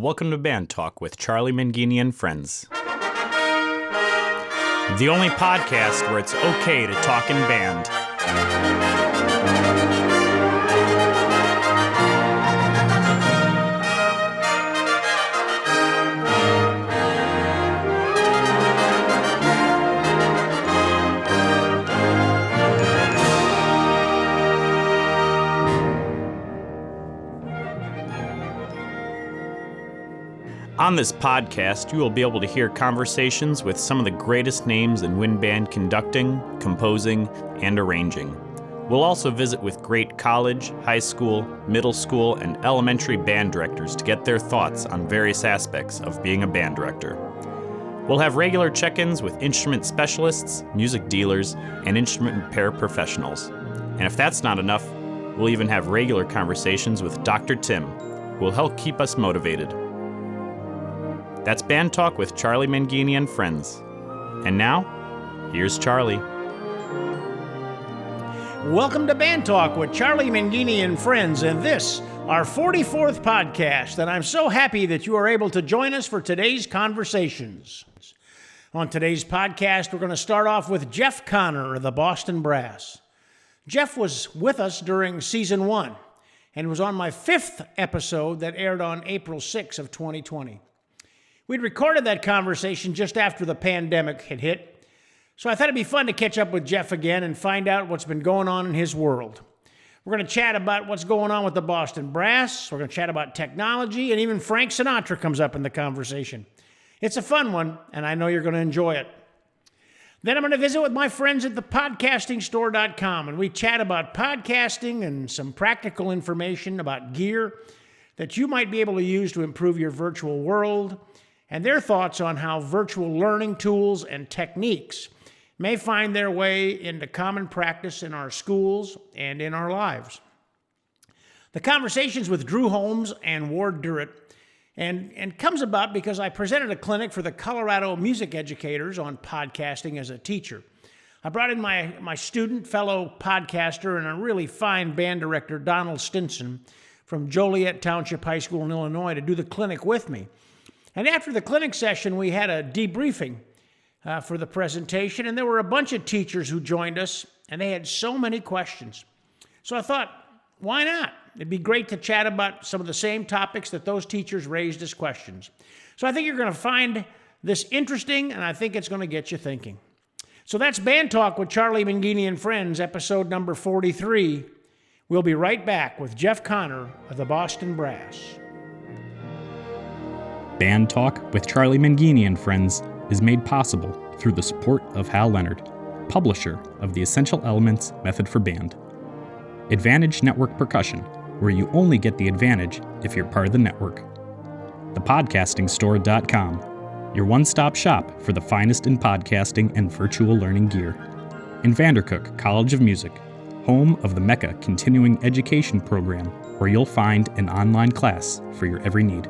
Welcome to Band Talk with Charlie Mangini and friends. The only podcast where it's okay to talk in band. On this podcast, you will be able to hear conversations with some of the greatest names in wind band conducting, composing, and arranging. We'll also visit with great college, high school, middle school, and elementary band directors to get their thoughts on various aspects of being a band director. We'll have regular check-ins with instrument specialists, music dealers, and instrument repair professionals. And if that's not enough, we'll even have regular conversations with Dr. Tim, who will help keep us motivated. That's Band Talk with Charlie Mangini and friends. And now, here's Charlie. Welcome to Band Talk with Charlie Mangini and friends, and this, our 44th podcast, and I'm so happy that you are able to join us for today's conversations. On today's podcast, we're going to start off with Jeff Connor of the Boston Brass. Jeff was with us during season 1, and was on my 5th episode that aired on April 6 of 2020. We'd recorded that conversation just after the pandemic had hit, so I thought it'd be fun to catch up with Jeff again and find out what's been going on in his world. We're going to chat about what's going on with the Boston Brass, we're going to chat about technology, and even Frank Sinatra comes up in the conversation. It's a fun one, and I know you're going to enjoy it. Then I'm going to visit with my friends at thepodcastingstore.com, and we chat about podcasting and some practical information about gear that you might be able to use to improve your virtual world, and their thoughts on how virtual learning tools and techniques may find their way into common practice in our schools and in our lives. The conversations with Drew Holmes and Ward Durrett and comes about because I presented a clinic for the Colorado music educators on podcasting as a teacher. I brought in my student, fellow podcaster, and a really fine band director, Donald Stinson, from Joliet Township High School in Illinois, to do the clinic with me. And after the clinic session, we had a debriefing for the presentation, and there were a bunch of teachers who joined us, and they had so many questions. So I thought, why not? It'd be great to chat about some of the same topics that those teachers raised as questions. So I think you're going to find this interesting, and I think it's going to get you thinking. So that's Band Talk with Charlie Mangini and friends, episode number 43. We'll be right back with Jeff Connor of the Boston Brass. Band Talk with Charlie Mangini and friends is made possible through the support of Hal Leonard, publisher of the Essential Elements Method for Band. Advantage Network Percussion, where you only get the advantage if you're part of the network. Thepodcastingstore.com, your one-stop shop for the finest in podcasting and virtual learning gear. And Vandercook College of Music, home of the Mecca Continuing Education Program, where you'll find an online class for your every need.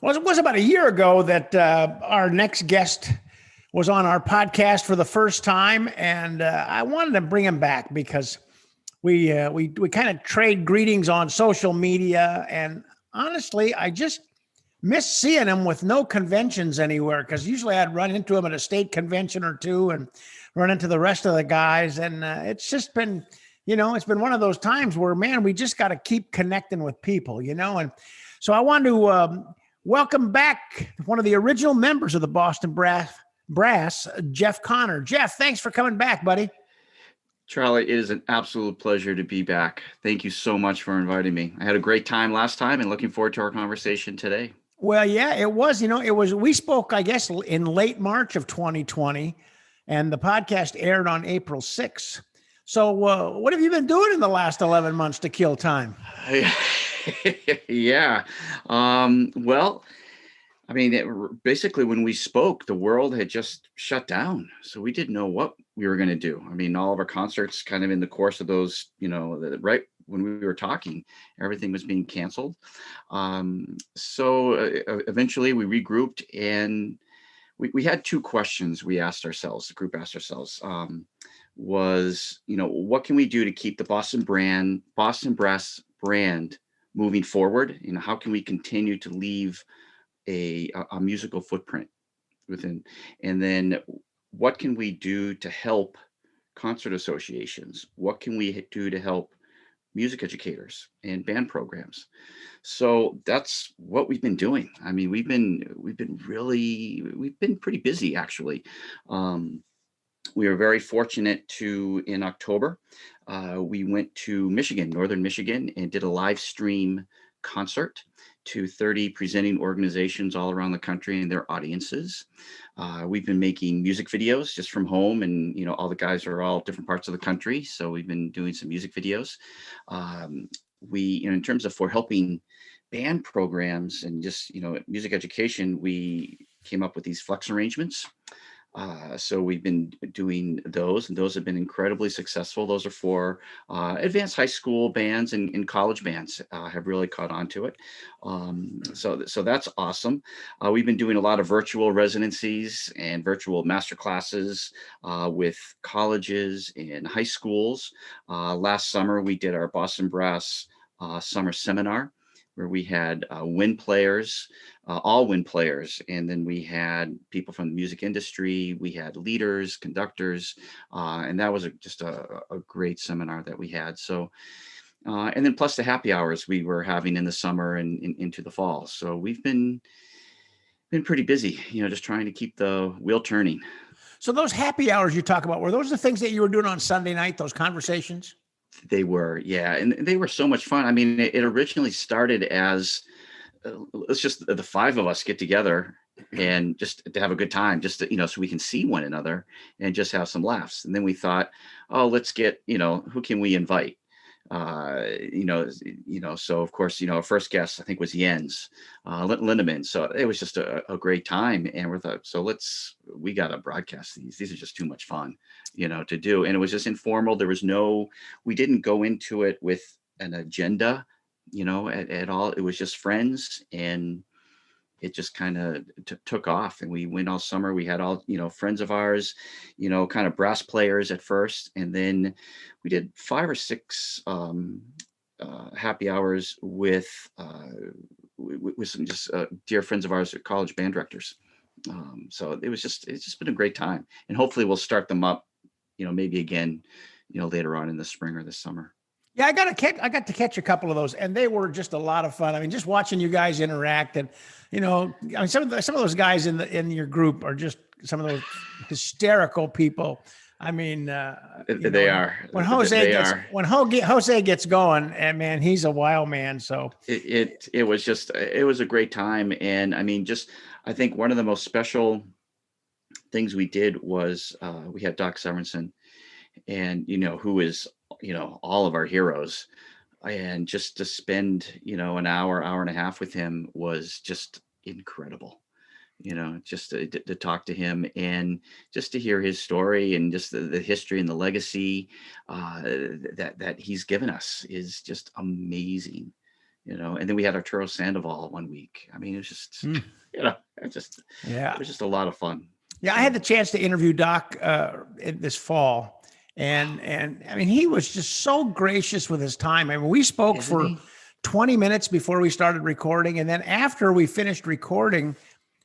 Well, it was about a year ago that our next guest was on our podcast for the first time, and I wanted to bring him back because we kind of trade greetings on social media, and honestly, I just miss seeing him with no conventions anywhere, because usually I'd run into him at a state convention or two and run into the rest of the guys, and it's just been, it's been one of those times where, man, we just got to keep connecting with people, and so I wanted to welcome back one of the original members of the Boston Brass, Jeff Connor. Jeff, thanks for coming back, buddy. Charlie, it is an absolute pleasure to be back. Thank you so much for inviting me. I had a great time last time and looking forward to our conversation today. Well, yeah, it was, we spoke, I guess, in late March of 2020, and the podcast aired on April 6th. So what have you been doing in the last 11 months to kill time? Yeah. Well, I mean, basically when we spoke, the world had just shut down. So we didn't know what we were going to do. I mean, all of our concerts kind of in the course of those, right when we were talking, everything was being canceled. So eventually we regrouped, and we had two questions we asked ourselves, the group asked ourselves, was, what can we do to keep the Boston Brass brand moving forward? How can we continue to leave a musical footprint within, and then what can we do to help concert associations? What can we do to help music educators and band programs? So that's what we've been doing. I mean, we've been pretty busy actually. Um, we were very fortunate to, in October, we went to Michigan, Northern Michigan, and did a live stream concert to 30 presenting organizations all around the country and their audiences. We've been making music videos just from home, and all the guys are all different parts of the country, so we've been doing some music videos. In terms of for helping band programs and just music education, we came up with these flex arrangements. So we've been doing those, and those have been incredibly successful. Those are for advanced high school bands and college bands have really caught on to it. So that's awesome. We've been doing a lot of virtual residencies and virtual master classes with colleges and high schools. Last summer, we did our Boston Brass summer seminar, where we had wind players, all wind players. And then we had people from the music industry. We had leaders, conductors, and that was just a great seminar that we had. So, and then plus the happy hours we were having in the summer and into the fall. So we've been pretty busy, just trying to keep the wheel turning. So those happy hours you talk about, were those the things that you were doing on Sunday night, those conversations? They were, yeah. And they were so much fun. I mean, it originally started as let's just the five of us get together and just to have a good time, just to, so we can see one another and just have some laughs. And then we thought, oh, let's get, who can we invite? So of course, our first guest, I think, was Jens Lindemann. So it was just a great time. And we thought, so we got to broadcast these. These are just too much fun, to do. And it was just informal. We didn't go into it with an agenda, at all. It was just friends, and it just kind of took off, and we went all summer. We had all, friends of ours, kind of brass players at first. And then we did 5 or 6 happy hours with some just dear friends of ours, college band directors. So it's just been a great time, and hopefully we'll start them up, maybe again, later on in the spring or this summer. Yeah, I got to catch a couple of those, and they were just a lot of fun. I mean, just watching you guys interact, and some of those guys in your group are just some of those hysterical people. I mean, they are. When Jose gets going, and man, he's a wild man. So it was a great time, and I mean, I think one of the most special things we did was we had Doc Severinsen, and who is all of our heroes, and just to spend an hour and a half with him was just incredible. Just to talk to him and just to hear his story, and just the history and the legacy that he's given us is just amazing. And then we had Arturo Sandoval one week. I mean, it was just it was just a lot of fun. Yeah, I had the chance to interview Doc this fall. And I mean, he was just so gracious with his time. I mean, we spoke for 20 minutes before we started recording. And then after we finished recording,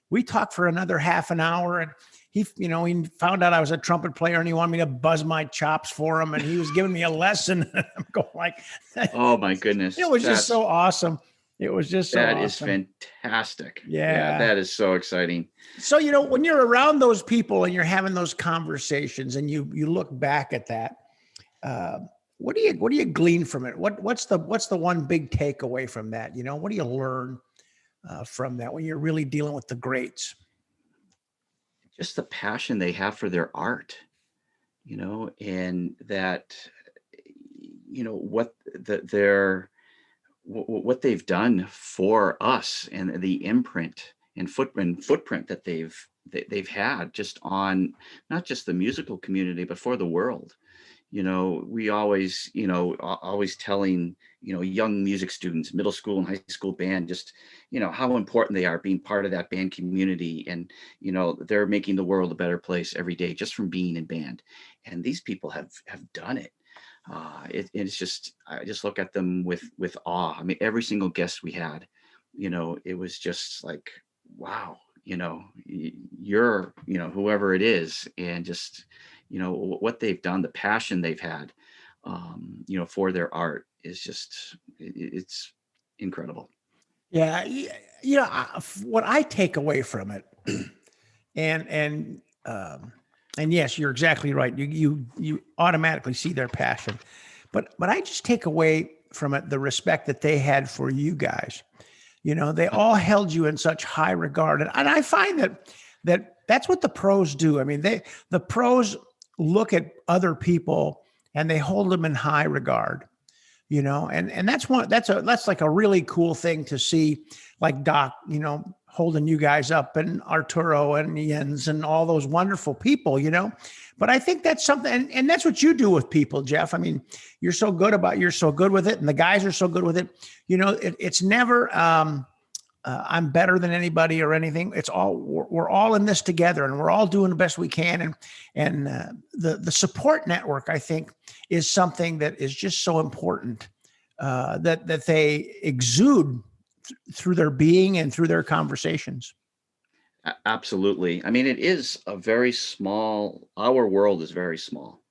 we talked for another half an hour. And he found out I was a trumpet player, and he wanted me to buzz my chops for him. And he was giving me a lesson. I'm going like, oh my goodness. It was just so awesome. It was just so that awesome. Is fantastic. Yeah, that is so exciting. So, when you're around those people and you're having those conversations, and you look back at that, what do you glean from it? What's the one big takeaway from that? What do you learn from that when you're really dealing with the greats? Just the passion they have for their art, and that, what they've done for us, and the imprint and footprint that they've had just on not just the musical community, but for the world. We always telling, young music students, middle school and high school band, just, how important they are being part of that band community. And, they're making the world a better place every day just from being in band. And these people have done it. It's just, I just look at them with awe. I mean, every single guest we had, it was just like, wow, you're, whoever it is, and just, what they've done, the passion they've had, for their art is just, it's incredible. Yeah, what I take away from it, and and yes, you're exactly right. You automatically see their passion, but I just take away from it the respect that they had for you guys. They all held you in such high regard, and I find that's what the pros do. I mean, the pros look at other people and they hold them in high regard. And that's like a really cool thing to see, like Doc, holding you guys up, and Arturo and Jens and all those wonderful people. But I think that's something, and that's what you do with people, Jeff. I mean, you're so good with it, and the guys are so good with it. It's never I'm better than anybody or anything. It's all, we're all in this together, and we're all doing the best we can. And the support network, I think, is something that is just so important, that they exude through their being and through their conversations. Absolutely. I mean, it is our world is very small,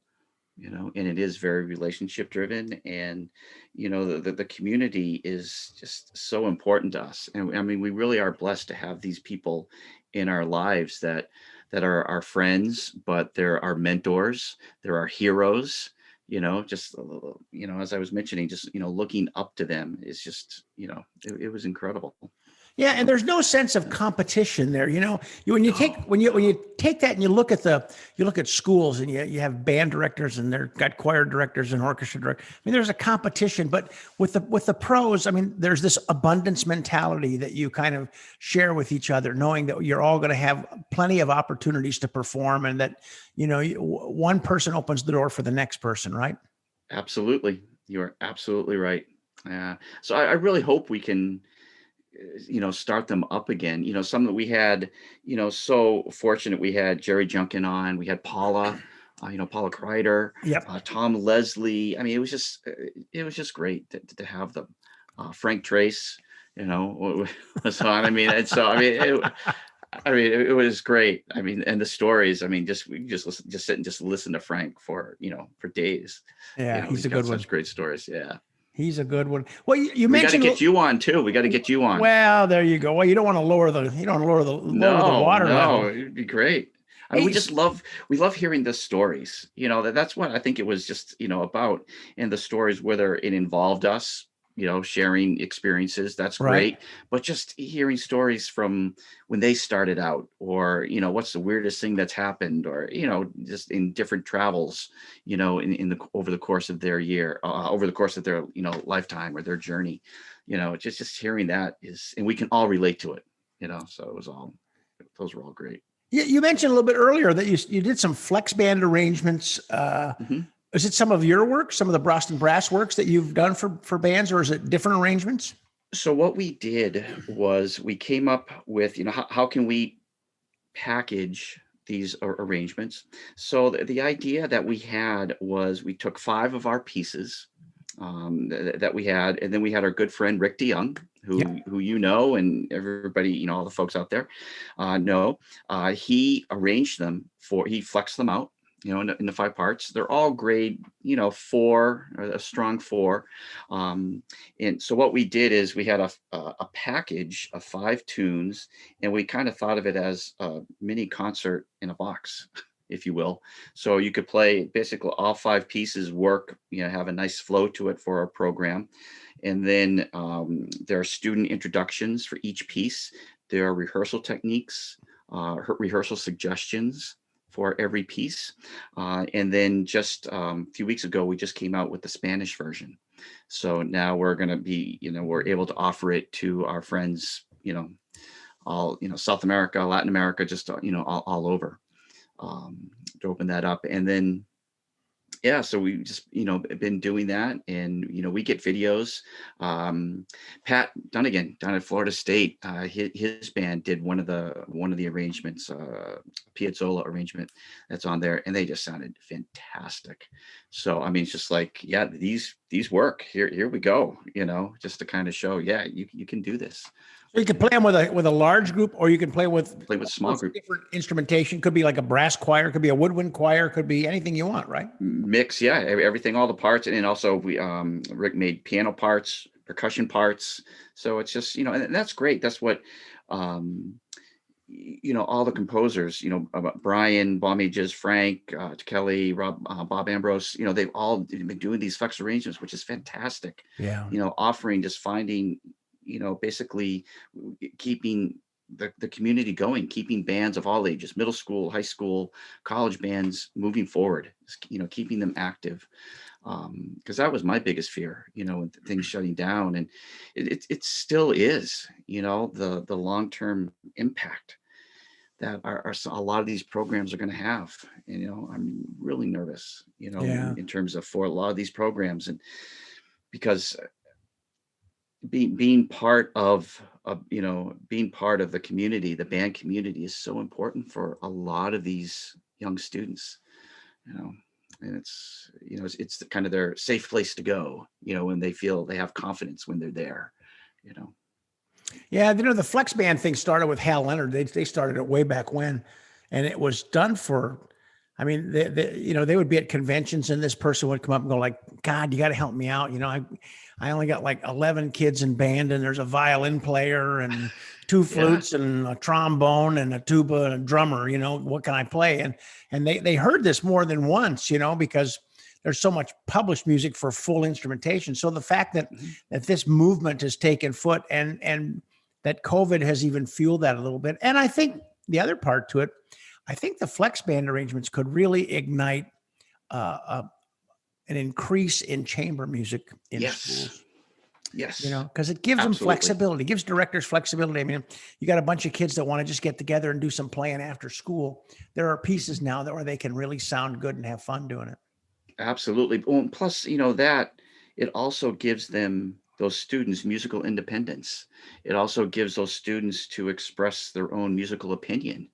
and it is very relationship driven. And, the community is just so important to us. And I mean, we really are blessed to have these people in our lives that are our friends, but they're our mentors, they're our heroes, just, as I was mentioning, just, looking up to them is just, it was incredible. Yeah, and there's no sense of competition there. When you take that and you look at schools, and you have band directors, and they've got choir directors and orchestra directors. I mean, there's a competition, but with the pros, I mean, there's this abundance mentality that you kind of share with each other, knowing that you're all going to have plenty of opportunities to perform, and that one person opens the door for the next person, right? Absolutely, you are absolutely right. Yeah. So I really hope we can, start them up again. Some that we had, so fortunate, we had Jerry Junkin on, we had Paula, Paula Kreider, Yep. Tom Leslie. I mean, it was just great to have them. Frank Trace, was on. I mean, and so, it was great. I mean, and the stories, I mean, we can just sit and just listen to Frank for days. Yeah, he's a got good one. such great stories. Yeah. He's a good one. Well, you We got to mentioned get you on too. We got to get you on. Well, there you go. Well, you don't want to lower the water level. It'd be great. I mean, Hey, we love hearing the stories. That's what I think it was just, about. And the stories, whether it involved us, sharing experiences, that's Right. great. But just hearing stories from when they started out, or, what's the weirdest thing that's happened, or, just in different travels, over the course of their year, over the course of their, lifetime or their journey, just hearing that and we can all relate to it, so those were all great. You mentioned a little bit earlier that you did some flex band arrangements. Mm-hmm. Is it some of your work, some of the Boston Brass works that you've done for bands, or is it different arrangements? So what we did was we came up with, how can we package these arrangements? So the idea that we had was we took 5 of our pieces, that we had, and then we had our good friend Rick DeYoung, who and everybody, all the folks out there know. He arranged them he flexed them out, in the 5 parts. They're all grade, 4, or a strong 4. And so what we did is we had a package of 5 tunes, and we kind of thought of it as a mini concert in a box, if you will. So you could play basically all 5 pieces work, have a nice flow to it for our program. And then there are student introductions for each piece. There are rehearsal techniques, rehearsal suggestions for every piece. And then just a few weeks ago, we just came out with the Spanish version. So now we're going to be, we're able to offer it to our friends, all, South America, Latin America, just, all over, to open that up. And then, yeah, so we just, been doing that, and, we get videos. Pat Dunnigan down at Florida State, his band did one of the arrangements, Piazzolla arrangement that's on there, and they just sounded fantastic. So, I mean, it's just like, yeah, these work. Here we go, just to kind of show, yeah, you can do this. So you can play them with a large group, or you can play with Small group. different instrumentation. Could be like a brass choir, could be a woodwind choir, could be anything you want, right? Mix, yeah, everything, all the parts. And then also we Rick made piano parts, percussion parts. So it's just, and that's great. That's what all the composers, Brian, Baumages, Frank, Kelly, Rob, Bob Ambrose, they've all been doing these flex arrangements, which is fantastic. Yeah. Offering, just finding, basically keeping the community going, keeping bands of all ages, middle school, high school, college bands moving forward, keeping them active. Because that was my biggest fear, when things shutting down, and it still is, the long-term impact that a lot of these programs are going to have. And, I'm really nervous, in terms of for a lot of these programs, and because being part of the community, the band community, is so important for a lot of these young students, and it's the kind of their safe place to go, when they feel they have confidence when they're there. Yeah, the flex band thing started with Hal Leonard. They started it way back when, and it was done for. I mean, they would be at conventions, and this person would come up and go like, "God, you got to help me out. I only got like 11 kids in band, and there's a violin player and two flutes and a trombone and a tuba and a drummer. What can I play?" And they heard this more than once, because there's so much published music for full instrumentation. So the fact that this movement has taken foot, and that COVID has even fueled that a little bit. And I think the other part to it, I think the flex band arrangements could really ignite an increase in chamber music in schools. Yes. Because it gives them flexibility, gives directors flexibility. I mean, you got a bunch of kids that want to just get together and do some playing after school. There are pieces now where they can really sound good and have fun doing it. Absolutely. Well, plus, that it also gives those students musical independence. It also gives those students to express their own musical opinion.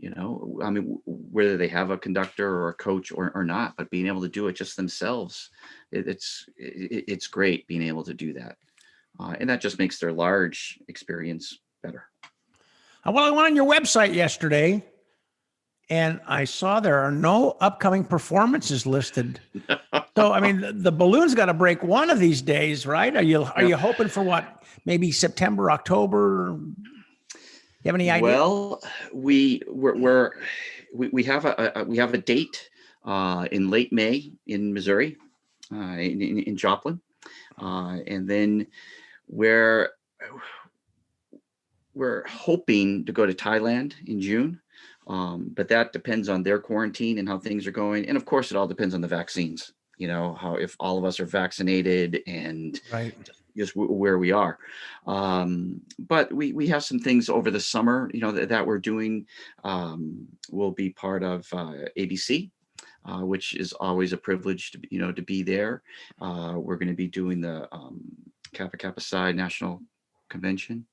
I mean, whether they have a conductor or a coach or not, but being able to do it just themselves, it's great being able to do that. And that just makes their large experience better. Well, I went on your website yesterday, and I saw there are no upcoming performances listed. So, I mean, the balloon's got to break one of these days, right? Are you hoping for what? Maybe September, October? You have any idea? Well, we have a date in late May in Missouri, in Joplin, and then we're hoping to go to Thailand in June, but that depends on their quarantine and how things are going, and of course, it all depends on the vaccines. How if all of us are vaccinated and right. Just where we are. But we have some things over the summer, that we're doing. We'll be part of ABC, which is always a privilege to be there. We're going to be doing the Kappa Kappa Psi National Convention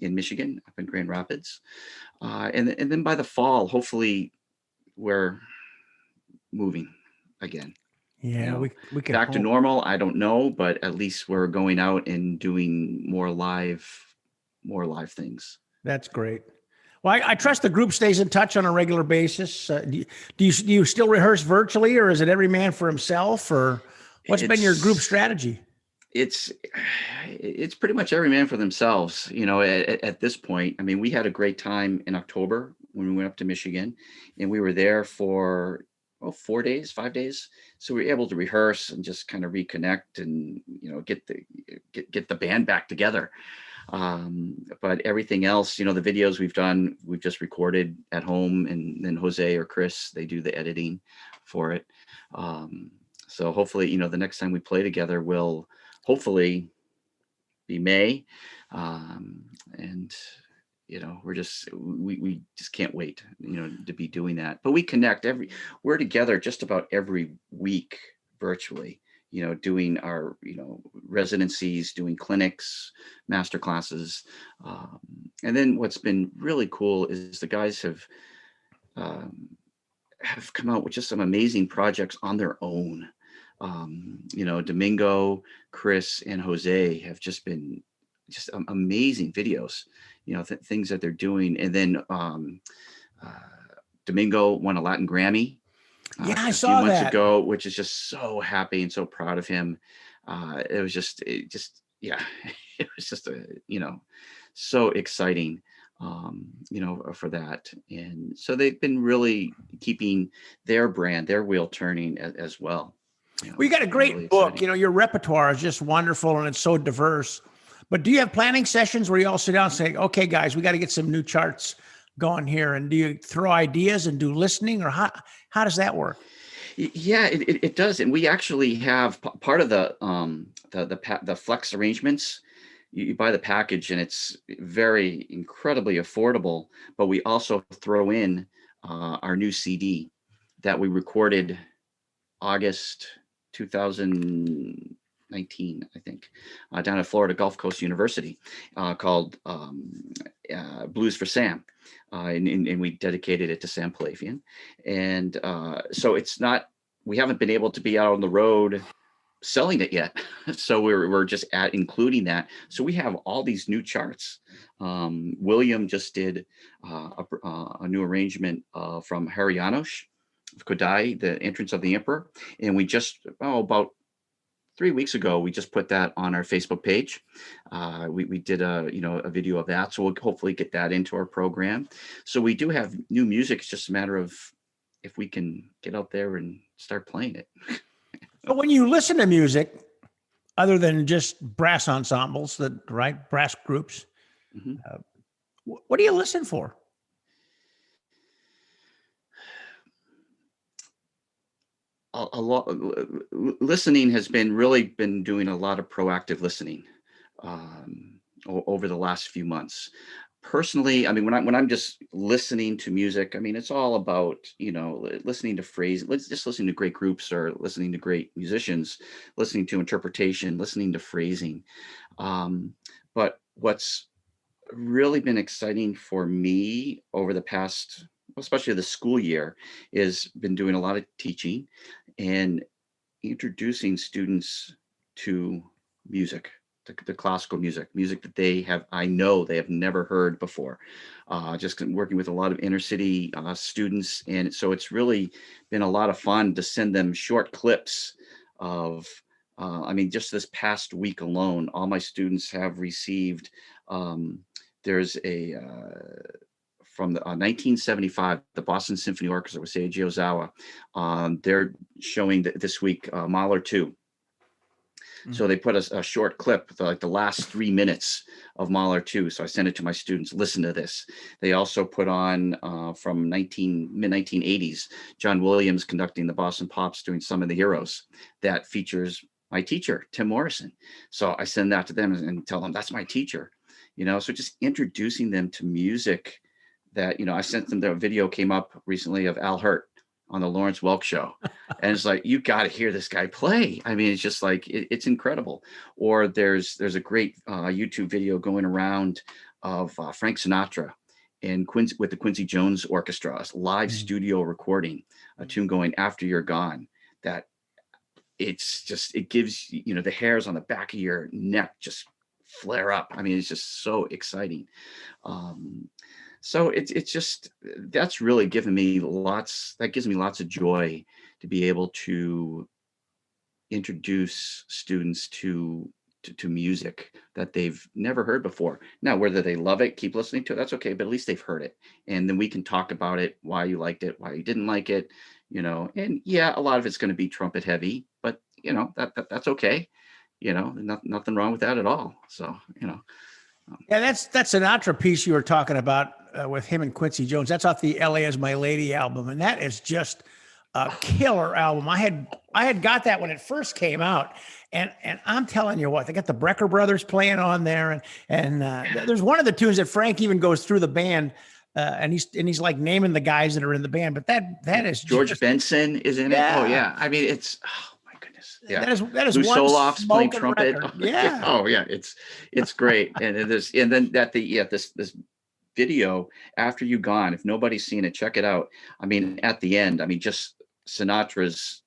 in Michigan, up in Grand Rapids. And then by the fall, hopefully we're moving again. Yeah, we can back to normal. I don't know, but at least we're going out and doing more live things. That's great. Well, I trust the group stays in touch on a regular basis. Do you still rehearse virtually, or is it every man for himself, or what's been your group strategy? It's pretty much every man for themselves. At this point, I mean, we had a great time in October when we went up to Michigan, and we were there for 4 days, 5 days. So we were able to rehearse and just kind of reconnect and, get the band back together. But everything else, the videos we've just recorded at home, and then Jose or Chris, they do the editing for it. So hopefully, the next time we play together will hopefully be May. And we just can't wait, to be doing that. But we connect we're together just about every week virtually, doing our, residencies, doing clinics, master classes. And then what's been really cool is the guys have have come out with just some amazing projects on their own. Domingo, Chris, and Jose have just been just amazing videos, things that they're doing. And then Domingo won a Latin Grammy Yeah, I a few saw months that. ago, which is just so happy and so proud of him. Yeah, it was just so exciting, for that. And so they've been really keeping their brand, their wheel turning as well. Well, you got a great really book. exciting. Your repertoire is just wonderful and it's so diverse. But do you have planning sessions where you all sit down and say, okay, guys, we got to get some new charts going here? And do you throw ideas and do listening, or how does that work? Yeah, it does. And we actually have part of the flex arrangements. You buy the package and it's very incredibly affordable, but we also throw in our new CD that we recorded August 2019, I think, down at Florida Gulf Coast University, called Blues for Sam. And we dedicated it to Sam Palafian. And so we haven't been able to be out on the road selling it yet. So we're just including that. So we have all these new charts. William just did a new arrangement from Harry Janos of Kodai, the Entrance of the Emperor. And we just, about 3 weeks ago, we just put that on our Facebook page. We did a video of that. So we'll hopefully get that into our program. So we do have new music. It's just a matter of if we can get out there and start playing it. But when you listen to music, other than just brass ensembles, brass groups, Mm-hmm. What do you listen for? A lot listening has really been doing a lot of proactive listening over the last few months. Personally, I mean, when I'm just listening to music, I mean, it's all about, listening to phrase, just listening to great groups or listening to great musicians, listening to interpretation, listening to phrasing. But what's really been exciting for me over the past, especially the school year, is been doing a lot of teaching and introducing students to music, the classical music that I know they have never heard before. Just working with a lot of inner city students. And so it's really been a lot of fun to send them short clips of, just this past week alone, all my students have received, there's a, from the 1975, the Boston Symphony Orchestra with Seiji Ozawa. They're showing this week Mahler 2. So they put a short clip, like the last 3 minutes of Mahler 2. So I sent it to my students, listen to this. They also put on from mid-1980s, John Williams conducting the Boston Pops doing Some of the Heroes that features my teacher, Tim Morrison. So I send that to them and tell them that's my teacher, so just introducing them to music that, I sent them, the video came up recently of Al Hirt on the Lawrence Welk show. And it's like, you got to hear this guy play. I mean, it's just like, it's incredible. Or there's a great YouTube video going around of Frank Sinatra and with the Quincy Jones Orchestra, a live studio recording, a tune going After You're Gone, that it gives, the hairs on the back of your neck just flare up. I mean, it's just so exciting. So it's just, that's really gives me lots of joy to be able to introduce students to music that they've never heard before. Now, whether they love it, keep listening to it, that's okay, but at least they've heard it. And then we can talk about it, why you liked it, why you didn't like it, and yeah, a lot of it's going to be trumpet heavy, but that's okay. Nothing wrong with that at all. So, Yeah, that Sinatra piece you were talking about with him and Quincy Jones. That's off the "L.A. Is My Lady" album, and that is just a killer album. I had got that when it first came out, and I'm telling you what, they got the Brecker brothers playing on there, and there's one of the tunes that Frank even goes through the band, and he's like naming the guys that are in the band. But that is George Benson is in it. Oh yeah, I mean it's. Yeah, that is Lou one Solof's playing smoking trumpet. record. Yeah. Oh yeah, it's great. And then this video after you gone. If nobody's seen it, check it out. I mean, at the end, I mean, just Sinatra's,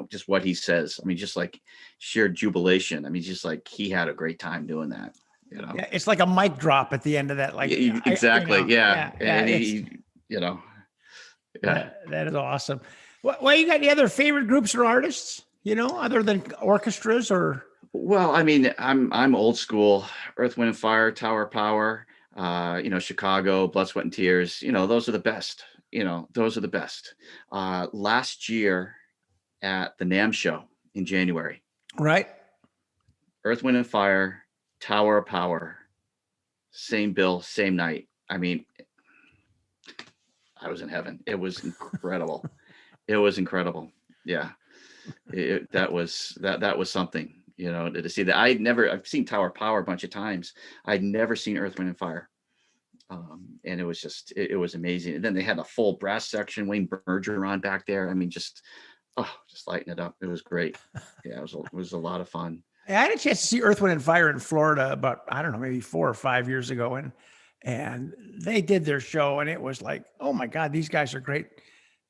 just what he says. I mean, just like sheer jubilation. I mean, just like he had a great time doing that. Yeah, it's like a mic drop at the end of that. Like exactly, yeah. And yeah. That is awesome. Well, you got any other favorite groups or artists? Other than orchestras or? Well, I mean, I'm old school. Earth, Wind and Fire, Tower of Power. Chicago, Blood, Sweat and Tears. Those are the best. Those are the best. Last year at the NAMM show in January, right? Earth, Wind and Fire, Tower of Power, same bill, same night. I mean, I was in heaven. It was incredible. It was incredible. Yeah, that was something. To see that. I've seen Tower of Power a bunch of times. I'd never seen Earth, Wind and Fire. And it was just, it was amazing. And then they had a full brass section, Wayne Bergeron back there. I mean, just lighting it up. It was great. Yeah, it was a lot of fun. I had a chance to see Earth, Wind and Fire in Florida about, I don't know, maybe 4 or 5 years ago. And they did their show and it was like, oh my God, these guys are great.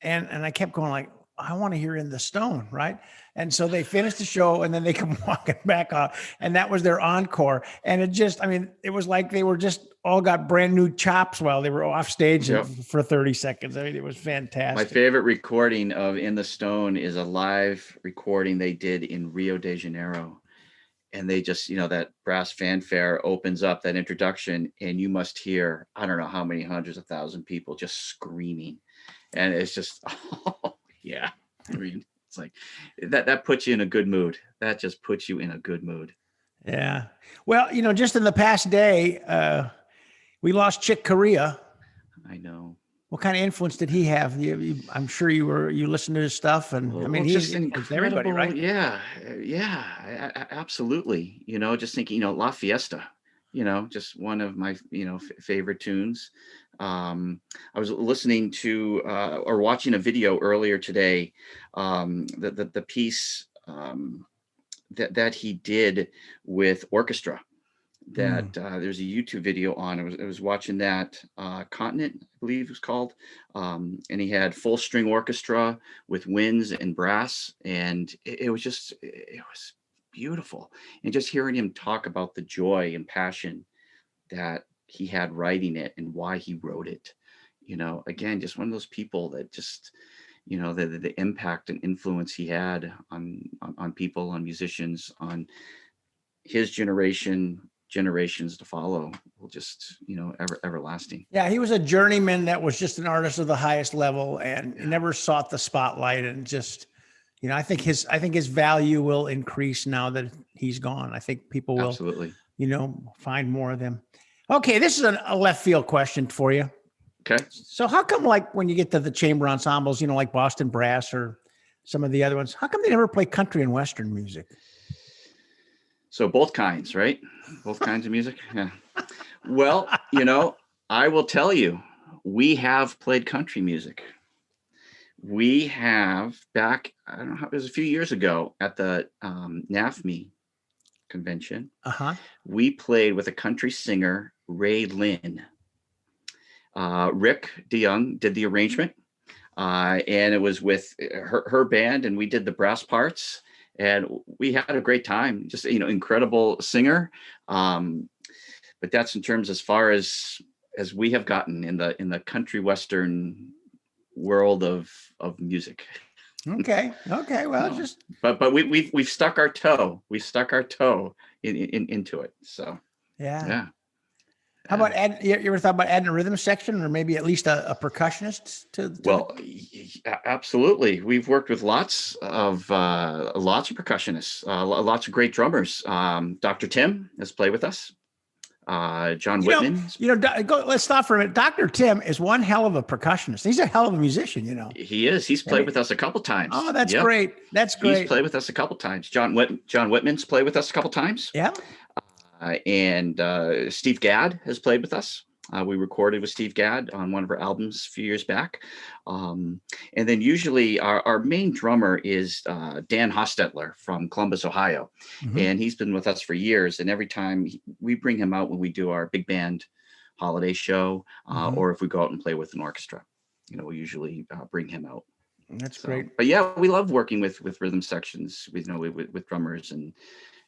And I kept going like, I want to hear In the Stone, right? And so they finished the show and then they come walking back off and that was their encore. And it was like they were just all got brand new chops while they were off stage for 30 seconds. I mean, it was fantastic. My favorite recording of In the Stone is a live recording they did in Rio de Janeiro. And they just, that brass fanfare opens up that introduction and you must hear, I don't know how many hundreds of thousand people just screaming. And it's just, yeah. I mean, it's like that puts you in a good mood. That just puts you in a good mood. Yeah. Well, just in the past day, we lost Chick Corea. I know. What kind of influence did he have? I'm sure you listened to his stuff, and I mean, he's everybody, right? Yeah, absolutely. Just thinking, La Fiesta. Just one of my favorite tunes. I was listening to or watching a video earlier today. The piece that he did with orchestra. That there's a YouTube video on. I was watching that Continent, I believe it was called, and he had full string orchestra with winds and brass, and it was beautiful. And just hearing him talk about the joy and passion that he had writing it and why he wrote it, again, just one of those people that just, the impact and influence he had on people, on musicians, on his generations to follow will just, everlasting. Yeah. He was a journeyman that was just an artist of the highest level and never sought the spotlight and just, I think his value will increase now that he's gone. I think people will, absolutely, find more of them. Okay. This is a left field question for you. Okay. So how come, like, when you get to the chamber ensembles, like Boston Brass or some of the other ones, how come they never play country and Western music? So both kinds, right? Both kinds of music. Yeah. Well, I will tell you, we have played country music. We have back, I don't know how, it was a few years ago at the NAFME convention. We played with a country singer, Ray Lynn. Rick DeYoung did the arrangement, and it was with her band, and we did the brass parts. And we had a great time, just, incredible singer. But that's in terms as far as we have gotten in the country Western world of music. Okay. Well, but we've stuck our toe. We stuck our toe into it. So yeah. How about you ever thought about adding a rhythm section or maybe at least a percussionist absolutely. We've worked with lots of percussionists, lots of great drummers. Dr. Tim has played with us. John Whitman. Let's stop for a minute. Dr. Tim is one hell of a percussionist. He's a hell of a musician, He is. He's played with us a couple times. Oh, that's great. That's great. He's played with us a couple times. John Whitman's played with us a couple times. Yeah. And Steve Gadd has played with us. We recorded with Steve Gadd on one of our albums a few years back. And then usually our main drummer is Dan Hostetler from Columbus, Ohio. Mm-hmm. And he's been with us for years. And every time we bring him out when we do our big band holiday show, Mhm. or if we go out and play with an orchestra, we usually bring him out. That's So, great. but yeah, we love working with rhythm sections, with drummers, and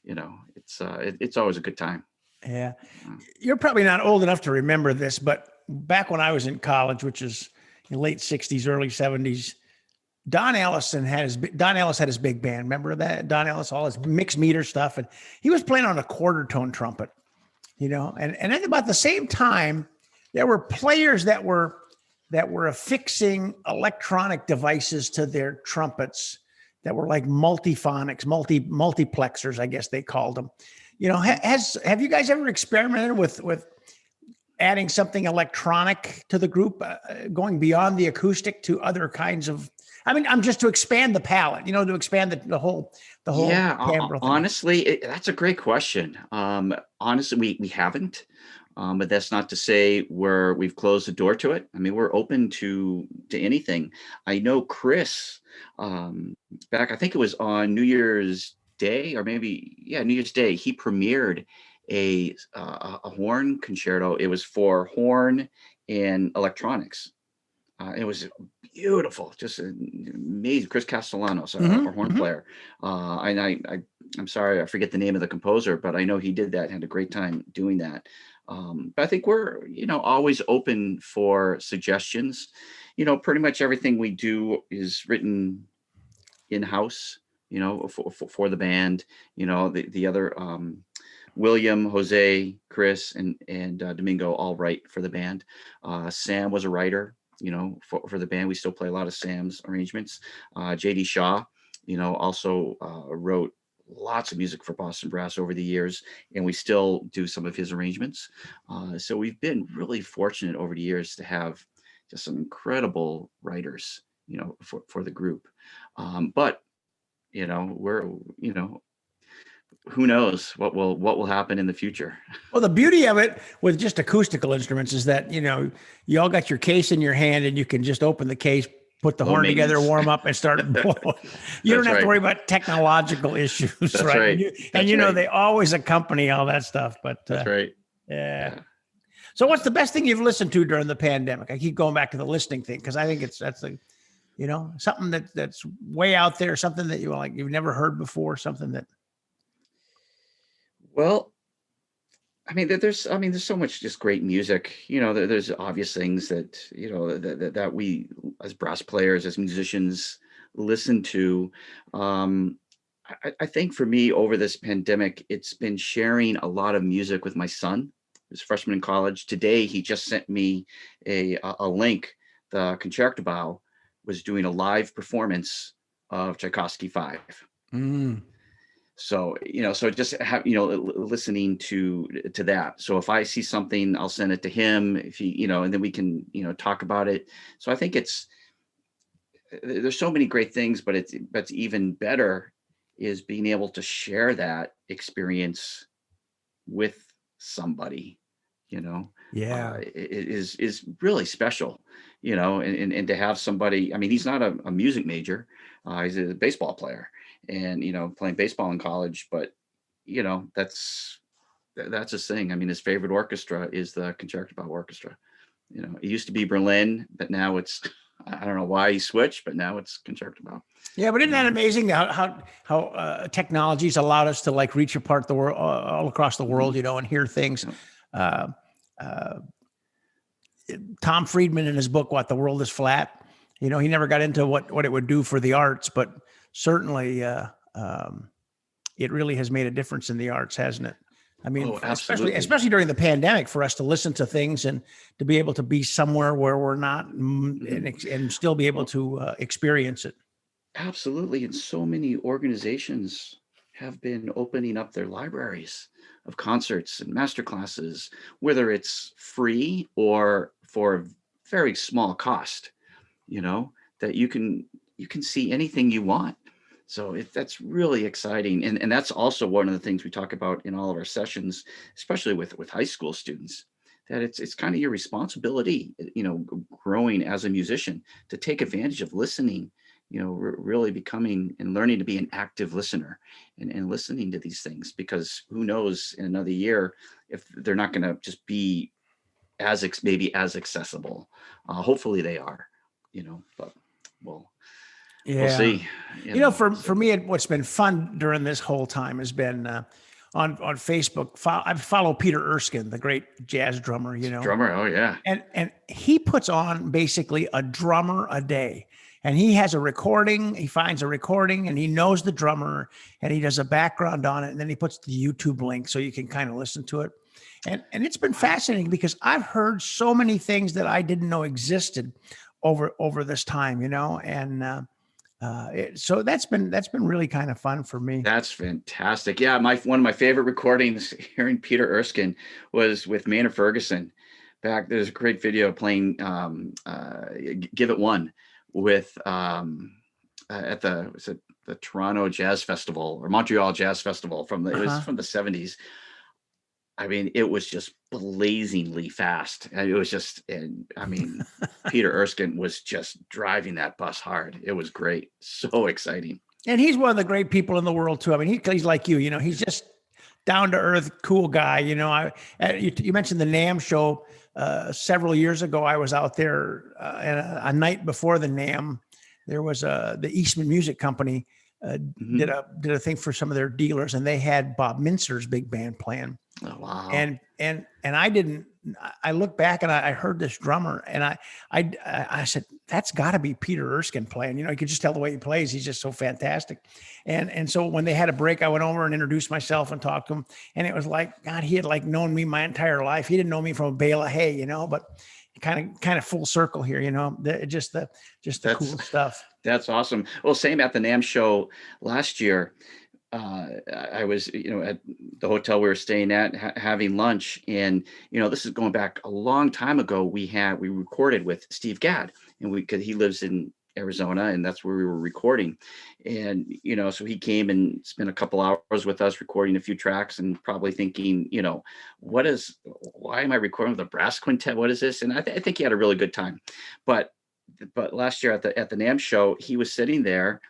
it's always a good time. Yeah. Uh, You're probably not old enough to remember this, but back when I was in college, which is in late 60s, early 70s, Don Ellis had his big band. Remember that? Don Ellis, all his mixed meter stuff. And he was playing on a quarter tone trumpet, and at about the same time, there were players that were affixing electronic devices to their trumpets that were like multiphonics, multiplexers, I guess they called them. Have you guys ever experimented with adding something electronic to the group, going beyond the acoustic to other kinds of? I mean, I'm just to expand the palette, to expand the whole Yeah, timbre thing. honestly, that's a great question. Honestly, we haven't, but that's not to say we've closed the door to it. I mean, we're open to anything. I know Chris, back, I think it was on New Year's Day, or maybe, yeah, New Year's Day, he premiered a horn concerto. It was for horn and electronics. It was beautiful, just amazing. Chris Castellanos, our horn Mm-hmm. player. And I'm sorry, I forget the name of the composer, but I know he did that, had a great time doing that. But I think we're, always open for suggestions. Pretty much everything we do is written in-house, for the band. The other, William, Jose, Chris, and Domingo all write for the band. Sam was a writer, for the band. We still play a lot of Sam's arrangements. JD Shaw, also wrote lots of music for Boston Brass over the years, and we still do some of his arrangements. So we've been really fortunate over the years to have just some incredible writers, for the group. But we're, who knows what will happen in the future. Well, the beauty of it with just acoustical instruments is that, you all got your case in your hand and you can just open the case, put the Low horn together, maintenance. warm up and start blowing. You don't That's have to right. worry about technological issues, That's right? right. And That's right. they always accompany all that stuff, but That's right. yeah. Yeah. So what's the best thing you've listened to during the pandemic? I keep going back to the listening thing because I think something that's way out there, something that you've never heard before, something that. Well, there's so much just great music. There's obvious things that, that we as brass players, as musicians, listen to. I think for me over this pandemic, it's been sharing a lot of music with my son, who's a freshman in college. Today, he just sent me a link. The Concertgebouw was doing a live performance of Tchaikovsky 5. Mm. So, so just have, listening to that. So if I see something, I'll send it to him, if he, and then we can, talk about it. So I think there's so many great things, but it's even better is being able to share that experience with somebody, Yeah. is really special, and to have somebody. I mean, he's not a music major, he's a baseball player, and playing baseball in college, but that's his thing. I mean, his favorite orchestra is the Concertgebouw Orchestra. It used to be Berlin, but now it's, I don't know why he switched, but now it's Concertgebouw. Yeah, but isn't that amazing how technology's allowed us to reach apart the world, all across the world, and hear things. Uh, uh, Tom Friedman in his book, "What the World Is Flat," he never got into what it would do for the arts, but certainly it really has made a difference in the arts, hasn't it? I mean, Oh, absolutely. especially during the pandemic, for us to listen to things and to be able to be somewhere where we're not, and still be able to experience it. Absolutely. And so many organizations have been opening up their libraries of concerts and master classes, whether it's free or for a very small cost, that you can see anything you want. So that's really exciting. And that's also one of the things we talk about in all of our sessions, especially with high school students, that it's kind of your responsibility, growing as a musician, to take advantage of listening, really becoming and learning to be an active listener, and listening to these things, because who knows in another year if they're not going to just be maybe as accessible. Hopefully they are, but we'll Yeah. see. For me, what's been fun during this whole time has been on Facebook. I follow Peter Erskine, the great jazz drummer, Drummer. Oh yeah. and he puts on basically a drummer a day. And he has a recording, he finds a recording and he knows the drummer and he does a background on it. And then he puts the YouTube link so you can kind of listen to it. And it's been fascinating because I've heard so many things that I didn't know existed over this time, and so that's been really kind of fun for me. That's fantastic. Yeah, one of my favorite recordings hearing Peter Erskine was with Maynard Ferguson. There's a great video playing "Give It One" with at the Toronto Jazz Festival or Montreal Jazz Festival it was from the 70s. I mean, it was just blazingly fast. And it was just, Peter Erskine was just driving that bus hard. It was great. So exciting. And he's one of the great people in the world too. I mean, he's like you, he's just down to earth, cool guy. You mentioned the NAMM show several years ago. I was out there a night before the NAMM. There was the Eastman Music Company did a thing for some of their dealers, and they had Bob Mintzer's big band playing. Oh, wow. And I looked back and I heard this drummer and I said, that's gotta be Peter Erskine playing, you could just tell the way he plays. He's just so fantastic. And so when they had a break, I went over and introduced myself and talked to him. And it was like, God, he had known me my entire life. He didn't know me from a bale of hay, but kind of full circle here, just the cool stuff. That's awesome. Well, same at the NAMM show last year. I was, at the hotel we were staying at having lunch, and this is going back a long time ago. We recorded with Steve Gadd, and because he lives in Arizona, and that's where we were recording. And so he came and spent a couple hours with us recording a few tracks, and probably thinking, why am I recording with a brass quintet? What is this? And I think he had a really good time. But last year at the NAMM show, he was sitting there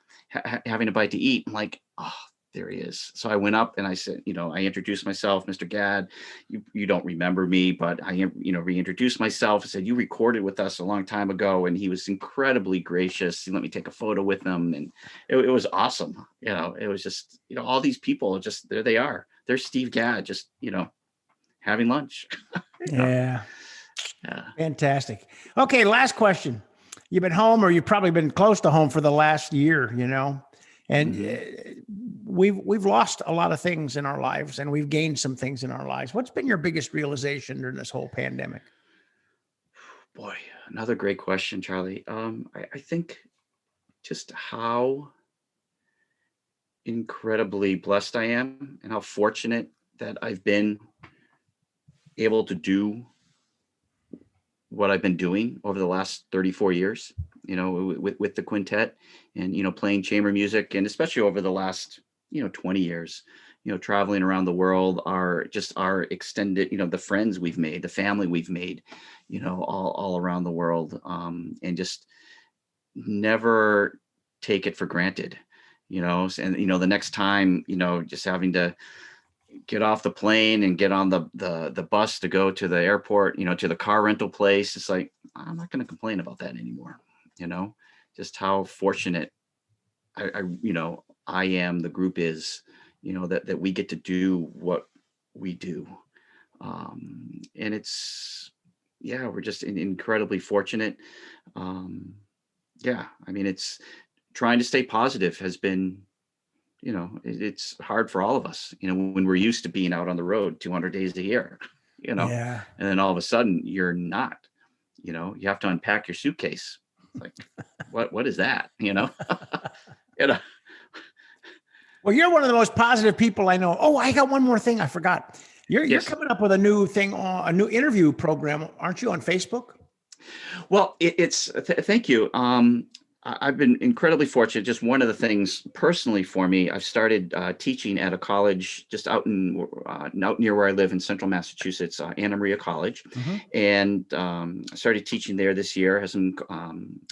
having a bite to eat. I'm like, oh, there he is. So I went up and I said, I introduced myself, Mr. Gadd. You don't remember me, but I, reintroduced myself. I said, you recorded with us a long time ago. And he was incredibly gracious. He let me take a photo with him. And it was awesome. It was just, all these people just, there they are. There's Steve Gadd, just, having lunch. Yeah. Fantastic. Okay. Last question. You've been home, or you've probably been close to home for the last year, and we've lost a lot of things in our lives, and we've gained some things in our lives. What's been your biggest realization during this whole pandemic? Boy, another great question, Charlie. I think just how incredibly blessed I am, and how fortunate that I've been able to do what I've been doing over the last 34 years, with the quintet, and, playing chamber music, and especially over the last, 20 years, traveling around the world, our extended, the friends we've made, the family we've made, all around the world, and just never take it for granted, and, the next time, just having to get off the plane and get on the bus to go to the airport, to the car rental place. It's like, I'm not going to complain about that anymore. Just how fortunate I am, the group is, that we get to do what we do. And it's, we're just incredibly fortunate. It's trying to stay positive has been, it's hard for all of us, when we're used to being out on the road 200 days a year, and then all of a sudden you're not, you have to unpack your suitcase. Like, what is that? Well, you're one of the most positive people I know. Oh, I got one more thing I forgot. You're coming up with a new thing, a new interview program, aren't you, on Facebook? Well, thank you. I've been incredibly fortunate. Just one of the things personally for me, I've started teaching at a college just out near where I live in central Massachusetts, Anna Maria College. And I started teaching there this year. Has some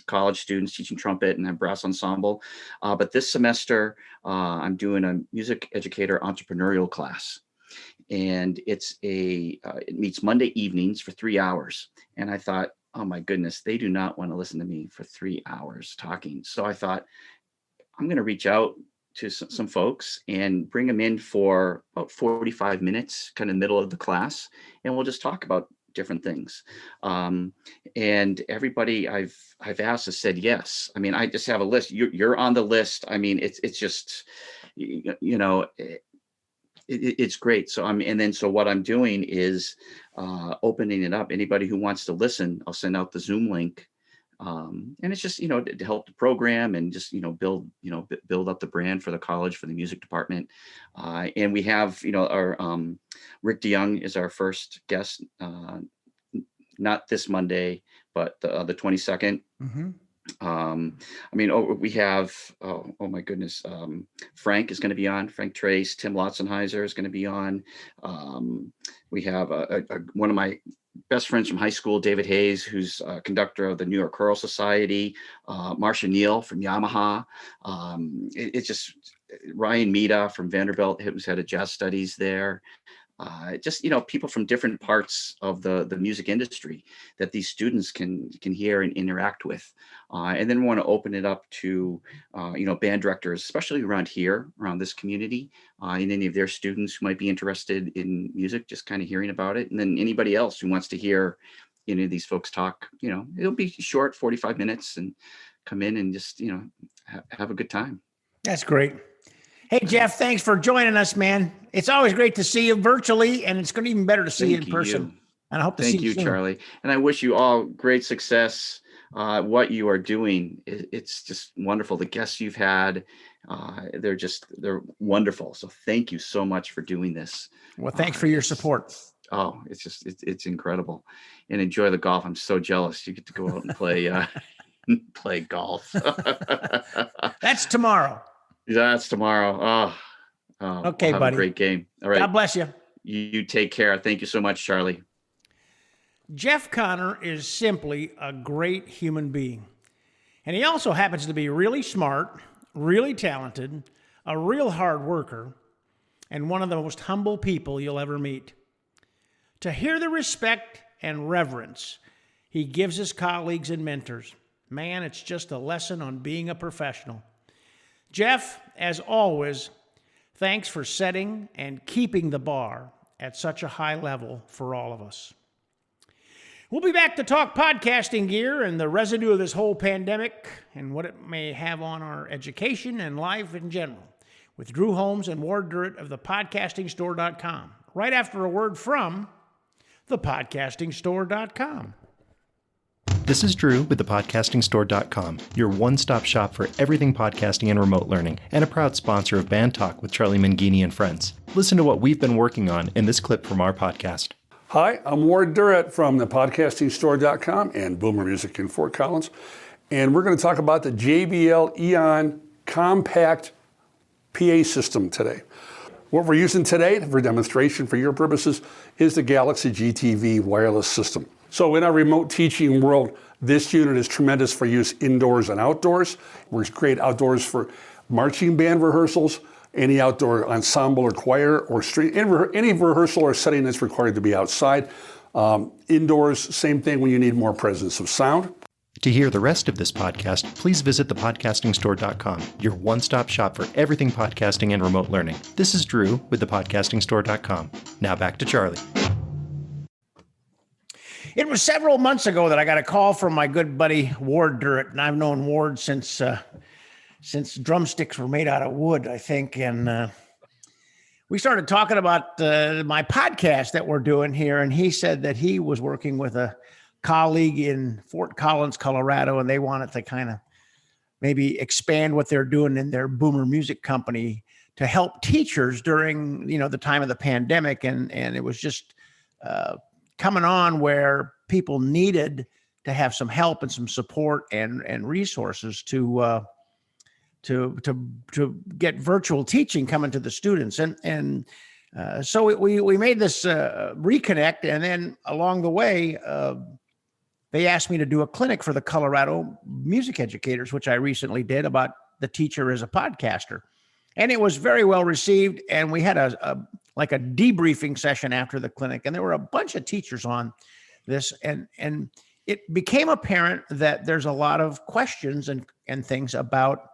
college students teaching trumpet and a brass ensemble. But this semester, I'm doing a music educator entrepreneurial class. and it meets Monday evenings for 3 hours. And I thought, oh my goodness, they do not want to listen to me for 3 hours talking. So I thought, I'm going to reach out to some folks and bring them in for about 45 minutes, kind of middle of the class, and we'll just talk about different things. And everybody I've asked has said yes. I mean, I just have a list. You're on the list. I mean, it's just, it's great. So what I'm doing is opening it up. Anybody who wants to listen, I'll send out the Zoom link. And it's just, to help the program and just, build up the brand for the college, for the music department. And we have, our Rick DeYoung is our first guest, not this Monday, but the 22nd. Mm-hmm. We have, oh my goodness, Frank is going to be on, Frank Trace, Tim Lotzenheiser is going to be on. We have one of my best friends from high school, David Hayes, who's conductor of the New York Choral Society, Marcia Neal from Yamaha. It's just Ryan Mita from Vanderbilt, who's head of jazz studies there. People from different parts of the music industry that these students can hear and interact with. And then we want to open it up to, band directors, especially around this community, and any of their students who might be interested in music, just kind of hearing about it. And then anybody else who wants to hear, these folks talk, it'll be short, 45 minutes, and come in and just, have a good time. That's great. Hey, Jeff, thanks for joining us, man. It's always great to see you virtually, and it's going to be even better to see you in person. And I hope to see you soon. Thank you, Charlie. And I wish you all great success. What you are doing, it's just wonderful. The guests you've had, they're wonderful. So thank you so much for doing this. Well, thanks for your support. It's incredible. And enjoy the golf. I'm so jealous. You get to go out and play golf. That's tomorrow. That's tomorrow. Okay, we'll have buddy. A great game. All right. God bless you. You take care. Thank you so much, Charlie. Jeff Connor is simply a great human being. And he also happens to be really smart, really talented, a real hard worker, and one of the most humble people you'll ever meet. To hear the respect and reverence he gives his colleagues and mentors, man, it's just a lesson on being a professional. Jeff, as always, thanks for setting and keeping the bar at such a high level for all of us. We'll be back to talk podcasting gear and the residue of this whole pandemic and what it may have on our education and life in general with Drew Holmes and Ward Durrett of thepodcastingstore.com, right after a word from thepodcastingstore.com. This is Drew with thepodcastingstore.com, your one-stop shop for everything podcasting and remote learning, and a proud sponsor of Band Talk with Charlie Mangini and friends. Listen to what we've been working on in this clip from our podcast. Hi, I'm Ward Durrett from thepodcastingstore.com and Boomer Music in Fort Collins, and we're going to talk about the JBL Eon Compact PA system today. What we're using today for demonstration for your purposes is the Galaxy GTV wireless system. So in our remote teaching world, this unit is tremendous for use indoors and outdoors. We're great outdoors for marching band rehearsals, any outdoor ensemble or choir or street, any rehearsal or setting that's required to be outside. Indoors, same thing when you need more presence of sound. To hear the rest of this podcast, please visit thepodcastingstore.com, your one-stop shop for everything podcasting and remote learning. This is Drew with thepodcastingstore.com. Now back to Charlie. It was several months ago that I got a call from my good buddy Ward Durrett, and I've known Ward since drumsticks were made out of wood, I think. And we started talking about my podcast that we're doing here, and he said that he was working with a colleague in Fort Collins, Colorado, and they wanted to kind of maybe expand what they're doing in their Boomer Music Company to help teachers during the time of the pandemic, and it was just coming on where people needed to have some help and some support and resources to get virtual teaching coming to the students. And so we made this reconnect. And then along the way, they asked me to do a clinic for the Colorado music educators, which I recently did about the teacher as a podcaster. And it was very well received. And we had a like a debriefing session after the clinic, and there were a bunch of teachers on this, and it became apparent that there's a lot of questions and things about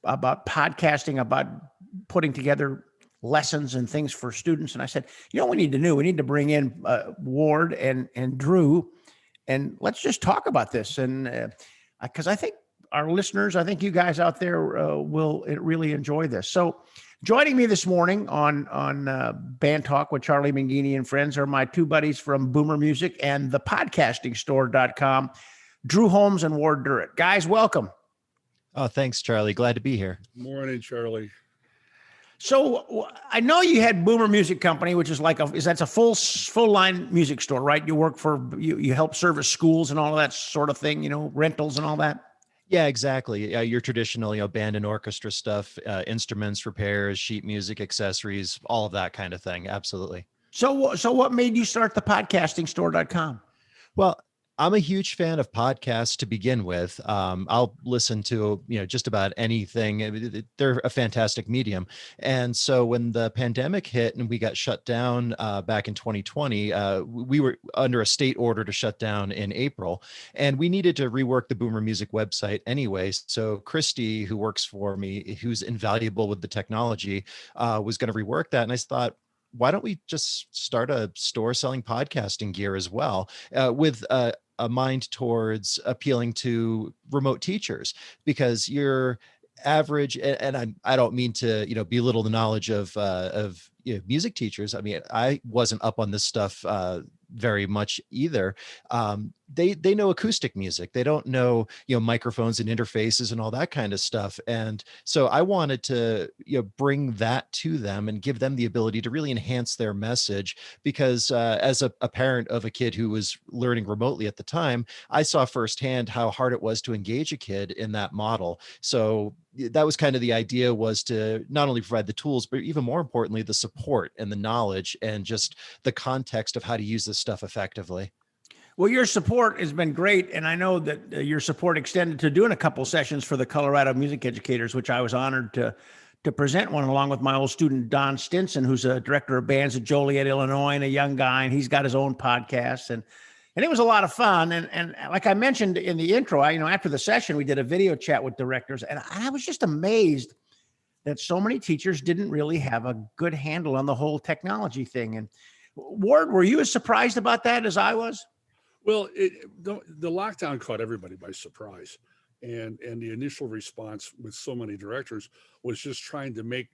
podcasting, about putting together lessons and things for students. And I said, what we need to do? We need to bring in Ward and Drew, and let's just talk about this. And because I think our listeners, I think you guys out there will really enjoy this. So joining me this morning on Band Talk with Charlie Mangini and friends are my two buddies from Boomer Music and the podcastingstore.com, Drew Holmes and Ward Durrett. Guys, welcome. Oh, thanks, Charlie. Glad to be here. Morning, Charlie. So I know you had Boomer Music Company, which is that's a full line music store, right? You work you help service schools and all of that sort of thing, rentals and all that. Yeah, exactly. Your traditional, band and orchestra stuff, instruments, repairs, sheet music, accessories, all of that kind of thing. Absolutely. So what made you start the podcastingstore.com? Well, I'm a huge fan of podcasts to begin with. I'll listen to, just about anything. They're a fantastic medium. And so when the pandemic hit and we got shut down back in 2020, we were under a state order to shut down in April, and we needed to rework the Boomer Music website anyway. So Christy, who works for me, who's invaluable with the technology, was going to rework that. And I thought, why don't we just start a store selling podcasting gear as well, with a mind towards appealing to remote teachers, because your average, and I don't mean to, belittle the knowledge of music teachers. I mean, I wasn't up on this stuff very much either. They know acoustic music. They don't know, microphones and interfaces and all that kind of stuff. And so I wanted to, bring that to them and give them the ability to really enhance their message, because as a parent of a kid who was learning remotely at the time, I saw firsthand how hard it was to engage a kid in that model. So that was kind of the idea, was to not only provide the tools, but even more importantly, the support and the knowledge and just the context of how to use this stuff effectively. Well, your support has been great, and I know that your support extended to doing a couple sessions for the Colorado Music Educators, which I was honored to present one along with my old student, Don Stinson, who's a director of bands at Joliet, Illinois, and a young guy, and he's got his own podcast, and it was a lot of fun. And like I mentioned in the intro, after the session, we did a video chat with directors, and I was just amazed that so many teachers didn't really have a good handle on the whole technology thing. And Ward, were you as surprised about that as I was? Well, the lockdown caught everybody by surprise. And the initial response with so many directors was just trying to make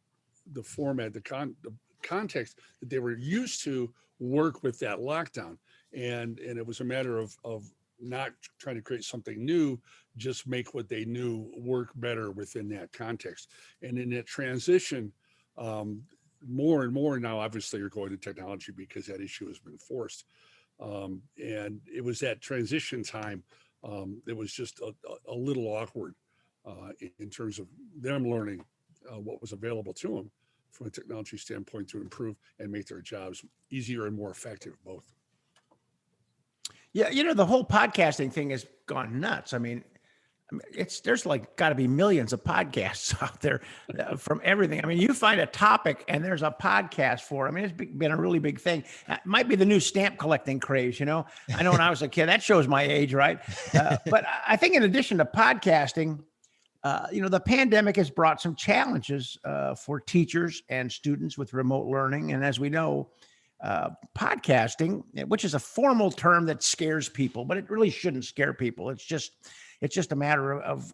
the format, the context that they were used to work with that lockdown. And it was a matter of not trying to create something new, just make what they knew work better within that context. And in that transition, more and more now, obviously, you're going to technology because that issue has been forced. And it was that transition time that was just a little awkward in terms of them learning what was available to them from a technology standpoint to improve and make their jobs easier and more effective, both. Yeah, the whole podcasting thing has gone nuts. I mean, there's got to be millions of podcasts out there from everything. I mean, you find a topic and there's a podcast for it. I mean, it's been a really big thing. It might be the new stamp collecting craze, I know when I was a kid, that shows my age, right? But I think in addition to podcasting, the pandemic has brought some challenges for teachers and students with remote learning. And as we know, podcasting, which is a formal term that scares people, but it really shouldn't scare people. It's just a matter of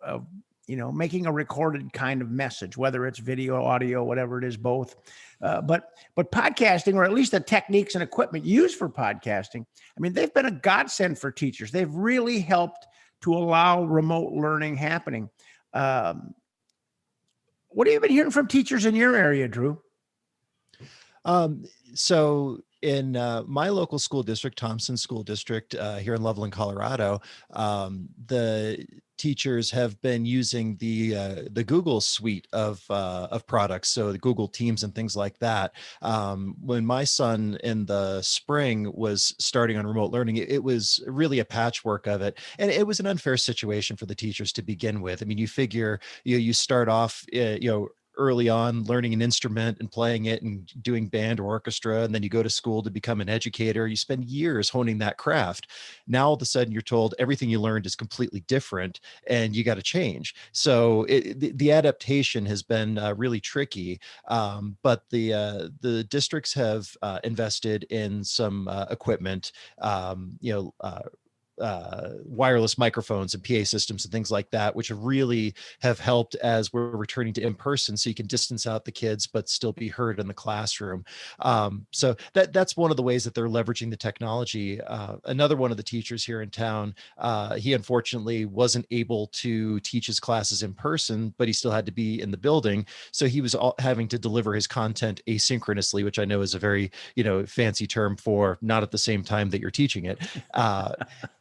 making a recorded kind of message, whether it's video, audio, whatever it is, both. But podcasting, or at least the techniques and equipment used for podcasting, I mean, they've been a godsend for teachers. They've really helped to allow remote learning happening. What have you been hearing from teachers in your area, Drew? So in my local school district, Thompson School District, here in Loveland, Colorado, the teachers have been using the Google suite of products, so the Google Teams and things like that. When my son in the spring was starting on remote learning, it was really a patchwork of it, and it was an unfair situation for the teachers to begin with. I mean, you figure you start off, early on learning an instrument and playing it and doing band or orchestra, and then you go to school to become an educator. You spend years honing that craft. Now all of a sudden you're told everything you learned is completely different and you got to change. So the adaptation has been really tricky, but the districts have invested in some equipment, wireless microphones and PA systems and things like that, which really have helped as we're returning to in-person, so you can distance out the kids but still be heard in the classroom. So that's one of the ways that they're leveraging the technology. Another one of the teachers here in town, he unfortunately wasn't able to teach his classes in person, but he still had to be in the building. So he was having to deliver his content asynchronously, which I know is a very, fancy term for not at the same time that you're teaching it.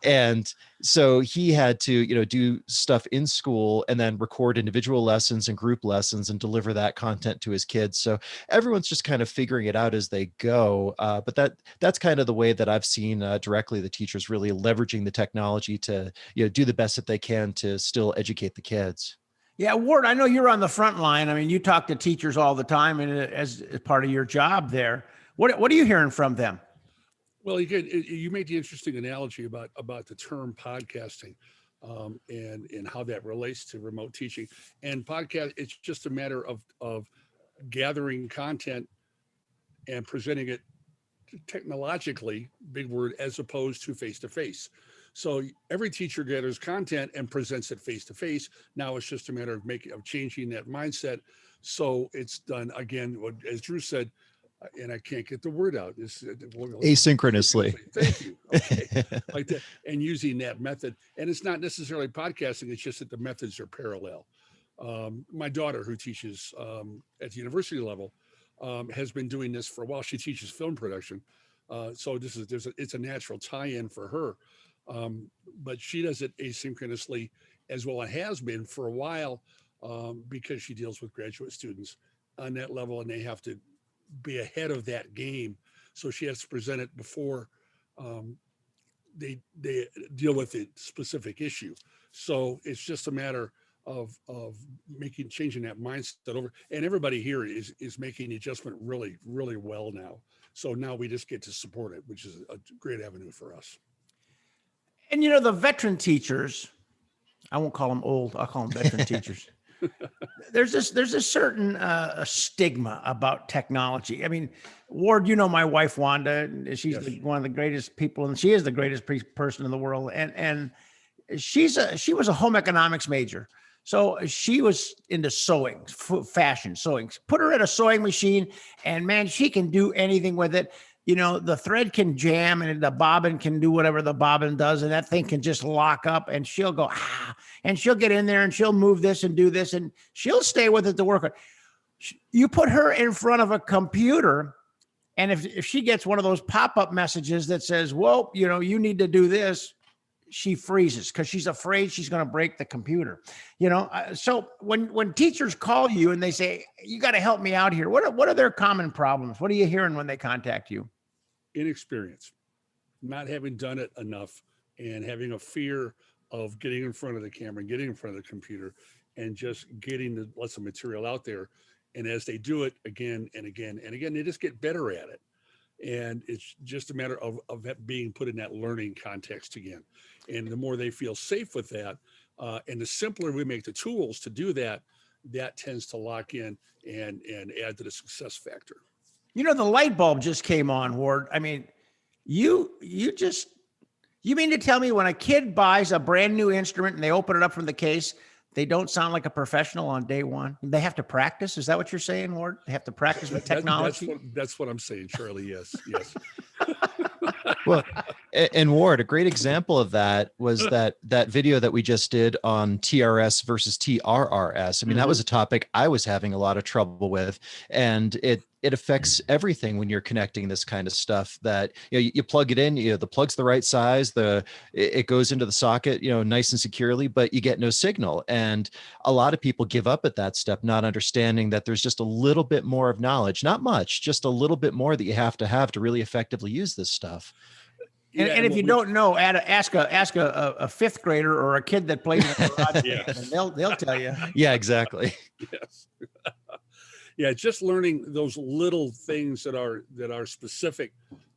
And so he had to, do stuff in school and then record individual lessons and group lessons and deliver that content to his kids. So everyone's just kind of figuring it out as they go. But that's kind of the way that I've seen directly the teachers really leveraging the technology to, do the best that they can to still educate the kids. Yeah, Ward, I know you're on the front line. I mean, you talk to teachers all the time, and as part of your job there, what are you hearing from them? Well, you made the interesting analogy about the term podcasting, and how that relates to remote teaching. And podcast, it's just a matter of gathering content and presenting it technologically, big word, as opposed to face-to-face. So every teacher gathers content and presents it face-to-face. Now it's just a matter of changing that mindset. So it's done again, as Drew said, and I can't get the word out. Asynchronously. Thank you. Okay. Like that, and using that method. And it's not necessarily podcasting. It's just that the methods are parallel. My daughter, who teaches at the university level, has been doing this for a while. She teaches film production. So it's a natural tie-in for her. But she does it asynchronously as well. It has been for a while, because she deals with graduate students on that level, and they have to be ahead of that game. So she has to present it before they deal with the specific issue. So it's just a matter of changing that mindset over. And everybody here is making the adjustment really, really well now. So now we just get to support it, which is a great avenue for us. And the veteran teachers, I won't call them old, I'll call them veteran teachers. There's a certain stigma about technology. I mean, Ward, my wife Wanda, she's Yes. one of the greatest people, and she is the greatest person in the world. And she was a home economics major, so she was into sewing, fashion sewing. Put her at a sewing machine, and man, she can do anything with it. The thread can jam and the bobbin can do whatever the bobbin does. And that thing can just lock up, and she'll go, and she'll get in there and she'll move this and do this, and she'll stay with it to work on. You put her in front of a computer, and if she gets one of those pop-up messages that says, whoa, you need to do this, she freezes because she's afraid she's going to break the computer. So when teachers call you and they say, you got to help me out here, what are their common problems? What are you hearing when they contact you? Inexperience, not having done it enough, and having a fear of getting in front of the camera, getting in front of the computer, and just getting lots of material out there. And as they do it again and again and again, they just get better at it. And it's just a matter of that being put in that learning context again. And the more they feel safe with that, and the simpler we make the tools to do that, that tends to lock in and add to the success factor. The light bulb just came on, Ward. I mean, you mean to tell me when a kid buys a brand new instrument and they open it up from the case, they don't sound like a professional on day one? They have to practice? Is that what you're saying, Ward? They have to practice with technology? That's what I'm saying, Charlie. Yes. Well, and Ward, a great example of that was that video that we just did on TRS versus TRRS. I mean, that was a topic I was having a lot of trouble with, and it affects everything when you're connecting this kind of stuff. That you plug it in, the plug's the right size, it goes into the socket, nice and securely, but you get no signal. And a lot of people give up at that step, not understanding that there's just a little bit more of knowledge, not much, just a little bit more that you have to really effectively use this stuff. And if you don't know, ask a fifth grader or a kid that plays in the garage, and they'll tell you. Yeah, exactly. Yes. Yeah, it's just learning those little things that are specific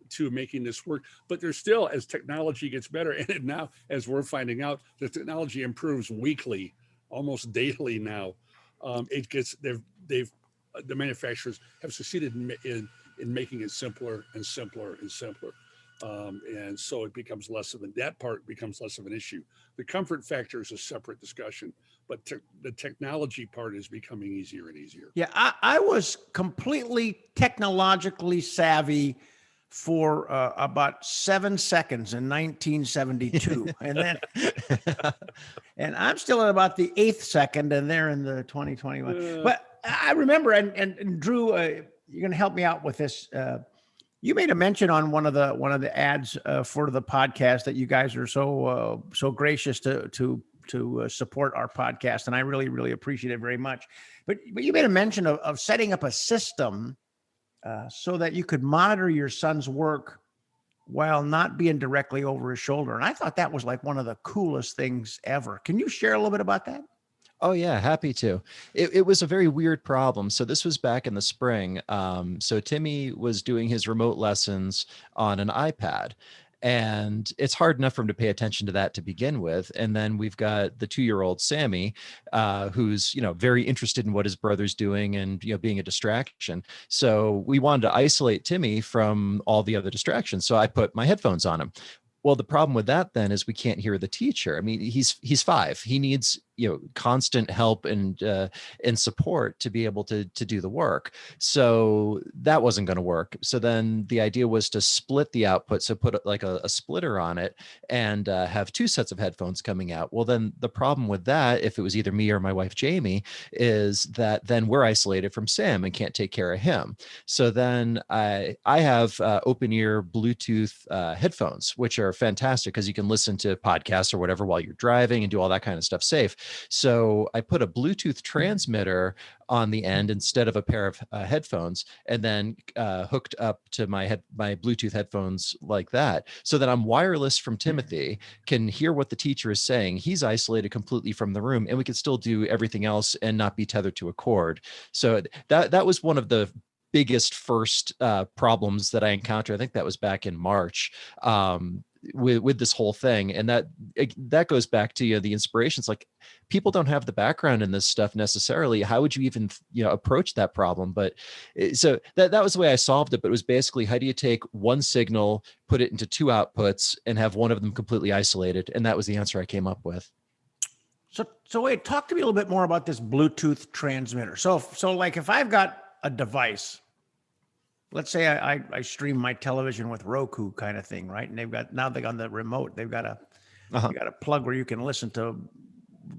to making this work. But there's still, as technology gets better, and now as we're finding out, the technology improves weekly, almost daily now. The manufacturers have succeeded in making it simpler and simpler and simpler. And so it becomes that part becomes less of an issue. The comfort factor is a separate discussion, but the technology part is becoming easier and easier. Yeah, I was completely technologically savvy for about 7 seconds in 1972. And then, and I'm still at about the 8th second, and they're in the 2021. But I remember, and Drew, you're going to help me out with this. You made a mention on one of the ads for the podcast that you guys are so gracious to support our podcast, and I really, really appreciate it very much. But you made a mention of setting up a system so that you could monitor your son's work while not being directly over his shoulder. And I thought that was like one of the coolest things ever. Can you share a little bit about that? Oh yeah, happy to. It was a very weird problem. So this was back in the spring. So Timmy was doing his remote lessons on an iPad, and it's hard enough for him to pay attention to that to begin with. And then we've got the 2-year-old Sammy, who's, very interested in what his brother's doing and, being a distraction. So we wanted to isolate Timmy from all the other distractions. So I put my headphones on him. Well, the problem with that then is we can't hear the teacher. I mean, he's 5. He needs constant help and support to be able to do the work. So that wasn't going to work. So then the idea was to split the output. So put like a splitter on it and have 2 sets of headphones coming out. Well, then the problem with that, if it was either me or my wife Jamie, is that then we're isolated from Sam and can't take care of him. So then I have open ear Bluetooth headphones, which are fantastic because you can listen to podcasts or whatever while you're driving and do all that kind of stuff safe. So I put a Bluetooth transmitter on the end instead of a pair of headphones, and then hooked up to my Bluetooth headphones like that. So that I'm wireless from Timothy, can hear what the teacher is saying. He's isolated completely from the room, and we can still do everything else and not be tethered to a cord. So that was one of the biggest first problems that I encountered. I think that was back in March. With this whole thing, and that goes back to the inspirations. Like, people don't have the background in this stuff necessarily. How would you even approach that problem? But so that was the way I solved it. But it was basically, how do you take one signal, put it into 2 outputs, and have one of them completely isolated? And that was the answer I came up with. So wait, talk to me a little bit more about this Bluetooth transmitter. So like, if I've got a device, let's say I stream my television with Roku kind of thing, right? And they've got on the remote, they've got a plug where you can listen to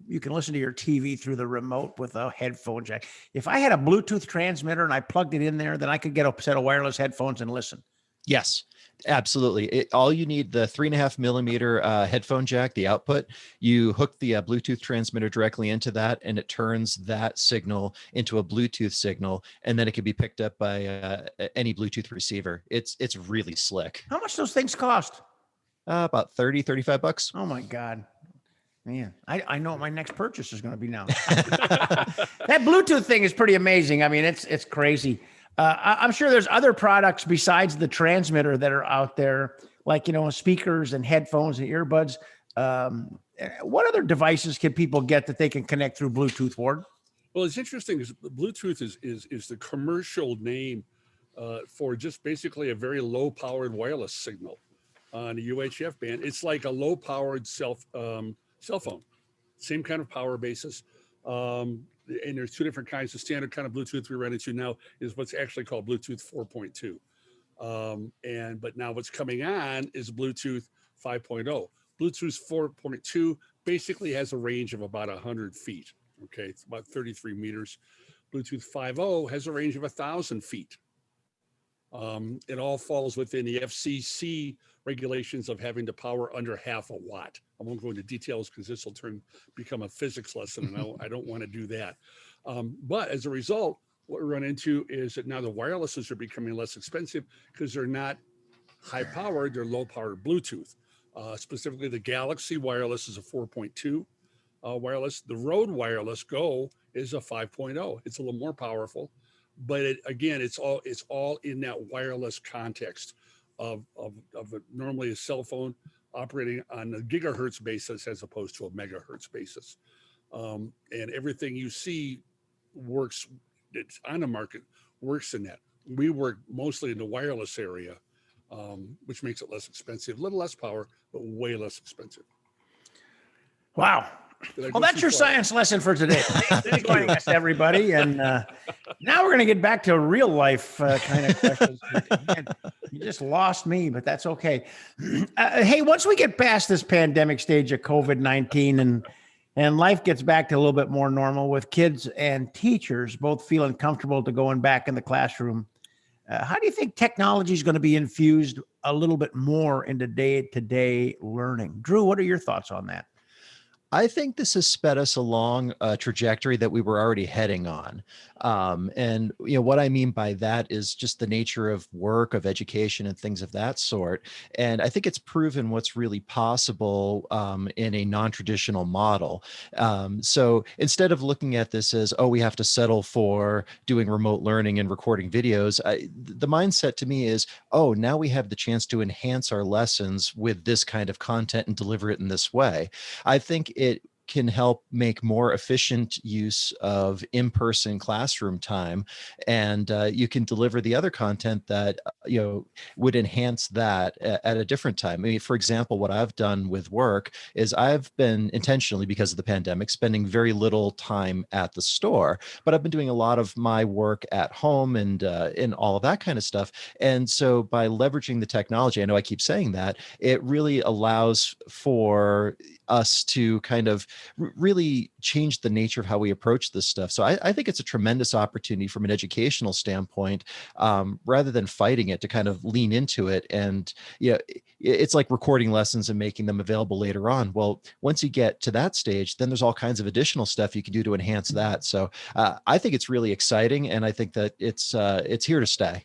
your TV through the remote with a headphone jack. If I had a Bluetooth transmitter and I plugged it in there, then I could get a set of wireless headphones and listen. Yes, absolutely. All you need, the 3.5 millimeter headphone jack, the output, you hook the Bluetooth transmitter directly into that, and it turns that signal into a Bluetooth signal, and then it can be picked up by any Bluetooth receiver. It's really slick. How much those things cost? About $35. Oh my God. Man, I know what my next purchase is going to be now. That Bluetooth thing is pretty amazing. I mean, it's crazy. I'm sure there's other products besides the transmitter that are out there, like, speakers and headphones and earbuds. What other devices can people get that they can connect through Bluetooth, Ward? Well, it's interesting because Bluetooth is the commercial name for just basically a very low-powered wireless signal on a UHF band. It's like a low-powered cell phone, same kind of power basis. And there's 2 different kinds. The standard kind of Bluetooth we run into now is what's actually called Bluetooth 4.2. But now what's coming on is Bluetooth 5.0. Bluetooth 4.2 basically has a range of about 100 feet. Okay, it's about 33 meters. Bluetooth 5.0 has a range of 1,000 feet. It all falls within the FCC regulations of having to power under 0.5 watt. I won't go into details because this will become a physics lesson, and I don't want to do that. But as a result, what we run into is that now the wirelesses are becoming less expensive because they're not high powered, they're low powered Bluetooth. Specifically, the Galaxy Wireless is a 4.2 wireless. The Rode Wireless Go is a 5.0. It's a little more powerful, but again, it's all in that wireless context of normally a cell phone operating on a gigahertz basis as opposed to a megahertz basis. And everything you see works, it's on the market, works in that. We work mostly in the wireless area, which makes it less expensive, a little less power, but way less expensive. Wow. Well, that's your science lesson for today. Thanks for joining us, everybody. And now we're going to get back to real life kind of questions. You just lost me, but that's okay. Hey, once we get past this pandemic stage of COVID-19 and life gets back to a little bit more normal with kids and teachers both feeling comfortable to going back in the classroom, how do you think technology is going to be infused a little bit more into day-to-day learning? Drew, what are your thoughts on that? I think this has sped us along a trajectory that we were already heading on. And what I mean by that is just the nature of work, of education, and things of that sort. And I think it's proven what's really possible in a non-traditional model. So instead of looking at this as, oh, we have to settle for doing remote learning and recording videos, the mindset to me is, oh, now we have the chance to enhance our lessons with this kind of content and deliver it in this way. I think it can help make more efficient use of in-person classroom time, and you can deliver the other content that would enhance that at a different time. I mean, for example, what I've done with work is I've been intentionally, because of the pandemic, spending very little time at the store, but I've been doing a lot of my work at home and all of that kind of stuff. And so by leveraging the technology, I know I keep saying that, it really allows for us to kind of really change the nature of how we approach this stuff. So I think it's a tremendous opportunity from an educational standpoint, rather than fighting it, to kind of lean into it. And it's like recording lessons and making them available later on. Well, once you get to that stage, then there's all kinds of additional stuff you can do to enhance that. So I think it's really exciting, and I think that it's here to stay.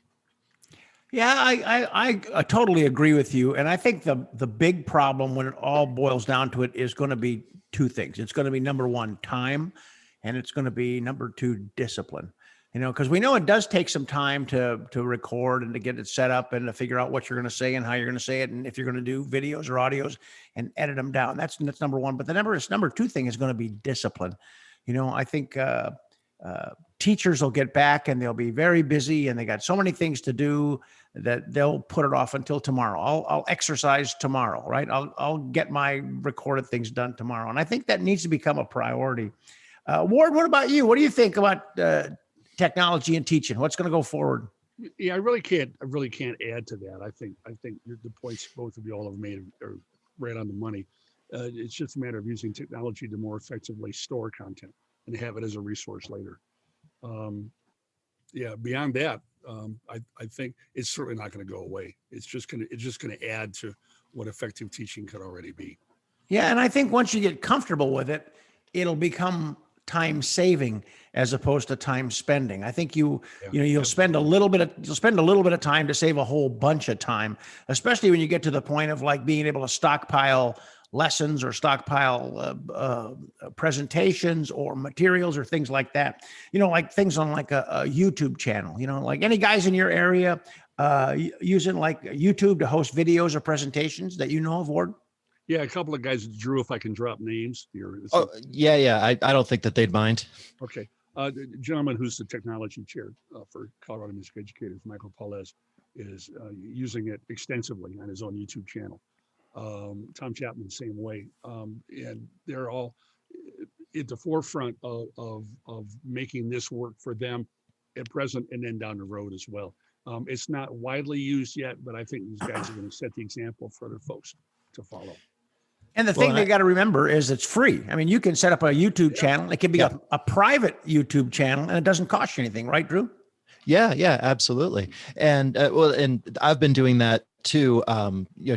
Yeah, I totally agree with you. And I think the big problem when it all boils down to it is going to be two things. It's going to be number one, time, and it's going to be number two, discipline. Because we know it does take some time to record and to get it set up and to figure out what you're going to say and how you're going to say it, and if you're going to do videos or audios and edit them down. That's number one. But the number two thing is going to be discipline. I think teachers will get back and they'll be very busy and they got so many things to do that they'll put it off until tomorrow. I'll exercise tomorrow, right? I'll get my recorded things done tomorrow. And I think that needs to become a priority. Ward, what about you? What do you think about technology and teaching? What's going to go forward? Yeah, I really can't add to that. I think the points both of you all have made are right on the money. It's just a matter of using technology to more effectively store content and have it as a resource later. Beyond that, I think it's certainly not going to go away. It's just going to add to what effective teaching could already be. Yeah, and I think once you get comfortable with it, it'll become time saving as opposed to time spending. I think you'll spend a little bit of time to save a whole bunch of time, especially when you get to the point of like being able to stockpile lessons or stockpile presentations or materials or things like that. Like things on like a YouTube channel. Like any guys in your area using like YouTube to host videos or presentations that you know of, Ward? Yeah, a couple of guys. Drew, if I can drop names here. Yeah. I don't think that they'd mind. Okay. The gentleman who's the technology chair for Colorado Music Educators, Michael Paulez, is using it extensively on his own YouTube channel. Tom Chapman, same way. And they're all at the forefront of making this work for them at present and then down the road as well. It's not widely used yet, but I think these guys are going to set the example for other folks to follow. And the thing they got to remember is it's free. I mean, you can set up a YouTube channel. It can be a private YouTube channel, and it doesn't cost you anything, right, Drew? Yeah, absolutely. And and I've been doing that too,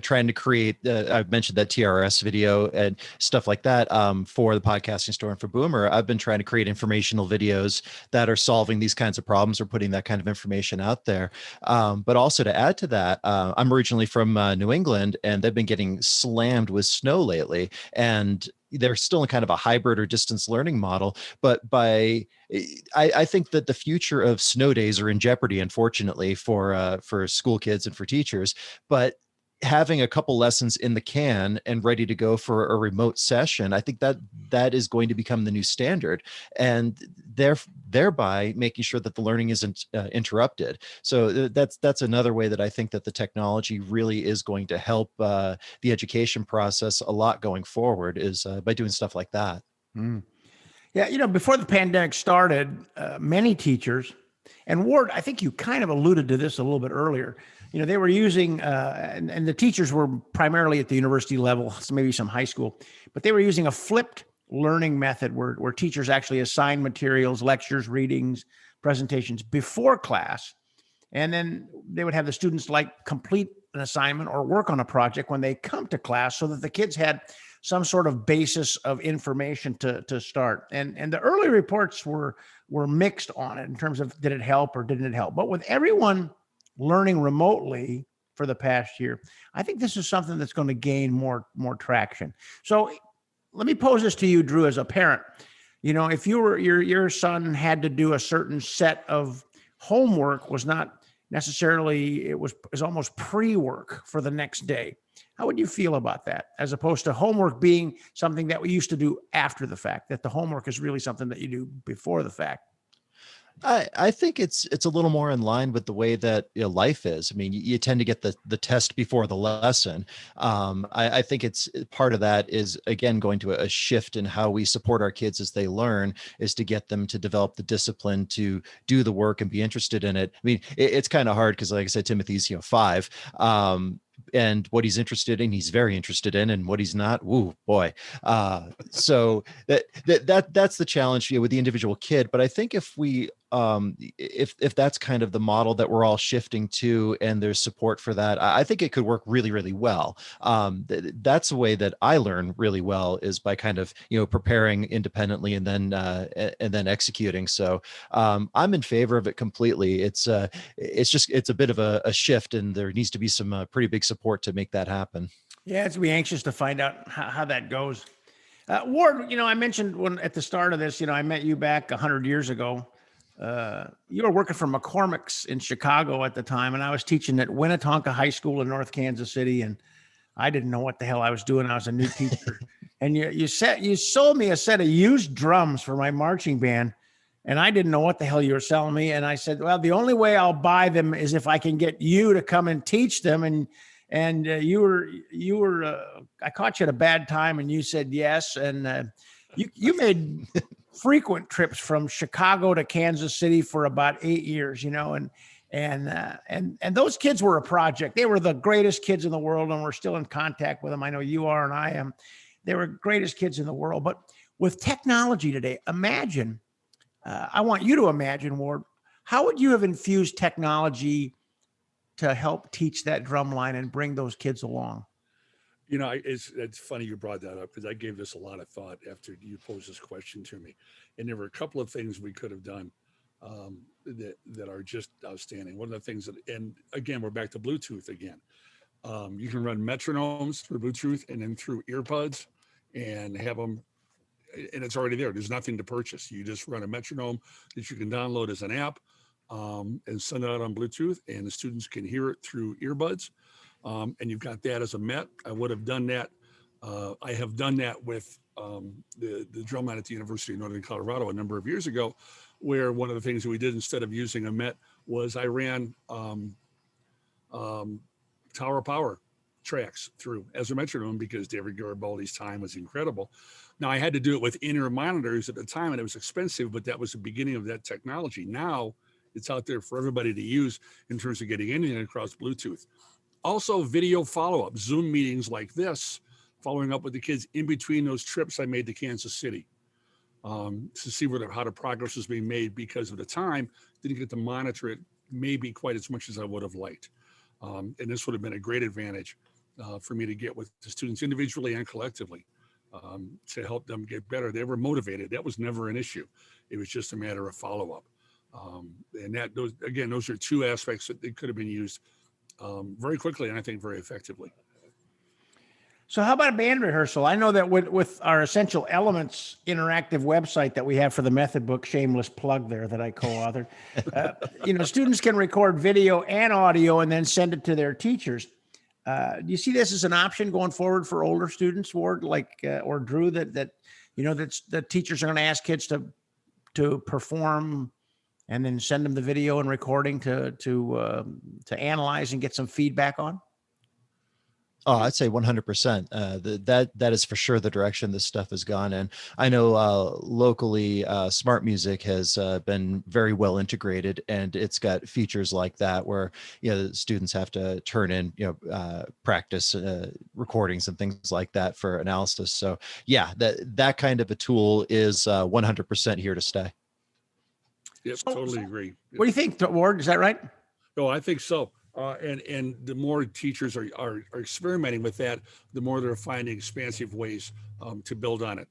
trying to create, I've mentioned that TRS video and stuff like that for the Podcasting Store and for Boomer. I've been trying to create informational videos that are solving these kinds of problems or putting that kind of information out there. But also to add to that, I'm originally from New England, and they've been getting slammed with snow lately. And they're still in kind of a hybrid or distance learning model, but I think that the future of snow days are in jeopardy, unfortunately, for school kids and for teachers. But having a couple lessons in the can and ready to go for a remote session, I think that is going to become the new standard, and thereby making sure that the learning isn't interrupted. So that's another way that I think that the technology really is going to help the education process a lot going forward, is by doing stuff like that. Mm. Yeah, before the pandemic started, many teachers, and Ward, I think you kind of alluded to this a little bit earlier. They were using, and the teachers were primarily at the university level, so maybe some high school, but they were using a flipped learning method where teachers actually assign materials, lectures, readings, presentations before class. And then they would have the students complete an assignment or work on a project when they come to class, so that the kids had some sort of basis of information to start. And the early reports were mixed on it in terms of, did it help or didn't it help? But with everyone learning remotely for the past year, I think this is something that's going to gain more traction. So let me pose this to you, Drew, as a parent. If your son had to do a certain set of homework, was not necessarily, it was almost pre-work for the next day, how would you feel about that, as opposed to homework being something that we used to do after the fact, that the homework is really something that you do before the fact? I think it's a little more in line with the way that life is. I mean, you tend to get the test before the lesson. I think it's part of that is, again, going to a shift in how we support our kids as they learn, is to get them to develop the discipline to do the work and be interested in it. I mean, it's kind of hard because, like I said, Timothy's 5. And what he's interested in, he's very interested in, and what he's not, ooh boy. So that's the challenge with the individual kid. But I think if that's kind of the model that we're all shifting to, and there's support for that, I think it could work really, really well. That's the way that I learn really well, is by kind of preparing independently and then executing. So I'm in favor of it completely. It's a bit of a shift, and there needs to be some pretty big support to make that happen. Yeah, it's be anxious to find out how that goes. Ward, I mentioned at the start of this, I met you back 100 years ago. You were working for McCormick's in Chicago at the time, and I was teaching at Winnetonka High School in North Kansas City, and I didn't know what the hell I was doing. I was a new teacher, and you sold me a set of used drums for my marching band, and I didn't know what the hell you were selling me. And I said, well, the only way I'll buy them is if I can get you to come and teach them. And you were I caught you at a bad time, and you said yes. And you made frequent trips from Chicago to Kansas City for about 8 years, and those kids were a project. They were the greatest kids in the world, and we're still in contact with them. I know you are, and I am. They were greatest kids in the world. But with technology today, imagine, I want you to imagine, Ward, how would you have infused technology to help teach that drum line and bring those kids along? It's funny you brought that up, because I gave this a lot of thought after you posed this question to me. And there were a couple of things we could have done that are just outstanding. One of the things and again, we're back to Bluetooth again. You can run metronomes through Bluetooth and then through earbuds and have them, and it's already there. There's nothing to purchase. You just run a metronome that you can download as an app and send it out on Bluetooth, and the students can hear it through earbuds. And you've got that as a Met. I would have done that. I have done that with the drum line at the University of Northern Colorado a number of years ago, where one of the things that we did instead of using a Met was I ran Tower Power tracks through as a metronome, because David Garibaldi's time was incredible. Now, I had to do it with in-ear monitors at the time, and it was expensive, but that was the beginning of that technology. Now it's out there for everybody to use in terms of getting anything across Bluetooth. Also, video follow-up, Zoom meetings like this, following up with the kids in between those trips I made to Kansas City to see how the progress was being made, because of the time, didn't get to monitor it maybe quite as much as I would have liked. And this would have been a great advantage for me to get with the students individually and collectively to help them get better. They were motivated. That was never an issue. It was just a matter of follow-up. And those are two aspects that they could have been used very quickly, and I think very effectively. So how about a band rehearsal? I know that with our Essential Elements interactive website that we have for the method book, shameless plug there that I co-authored, students can record video and audio and then send it to their teachers. Do you see this as an option going forward for older students, Ward, or Drew, that teachers are going to ask kids to perform and then send them the video and recording to analyze and get some feedback on? Oh, I'd say 100%. That is for sure the direction this stuff has gone. And I know locally, Smart Music has been very well integrated, and it's got features like that where the students have to turn in practice recordings and things like that for analysis. So yeah, that kind of a tool is 100% here to stay. Yep, totally agree. What do you think, Ward? Is that right? No, I think so. And the more teachers are experimenting with that, the more they're finding expansive ways to build on it.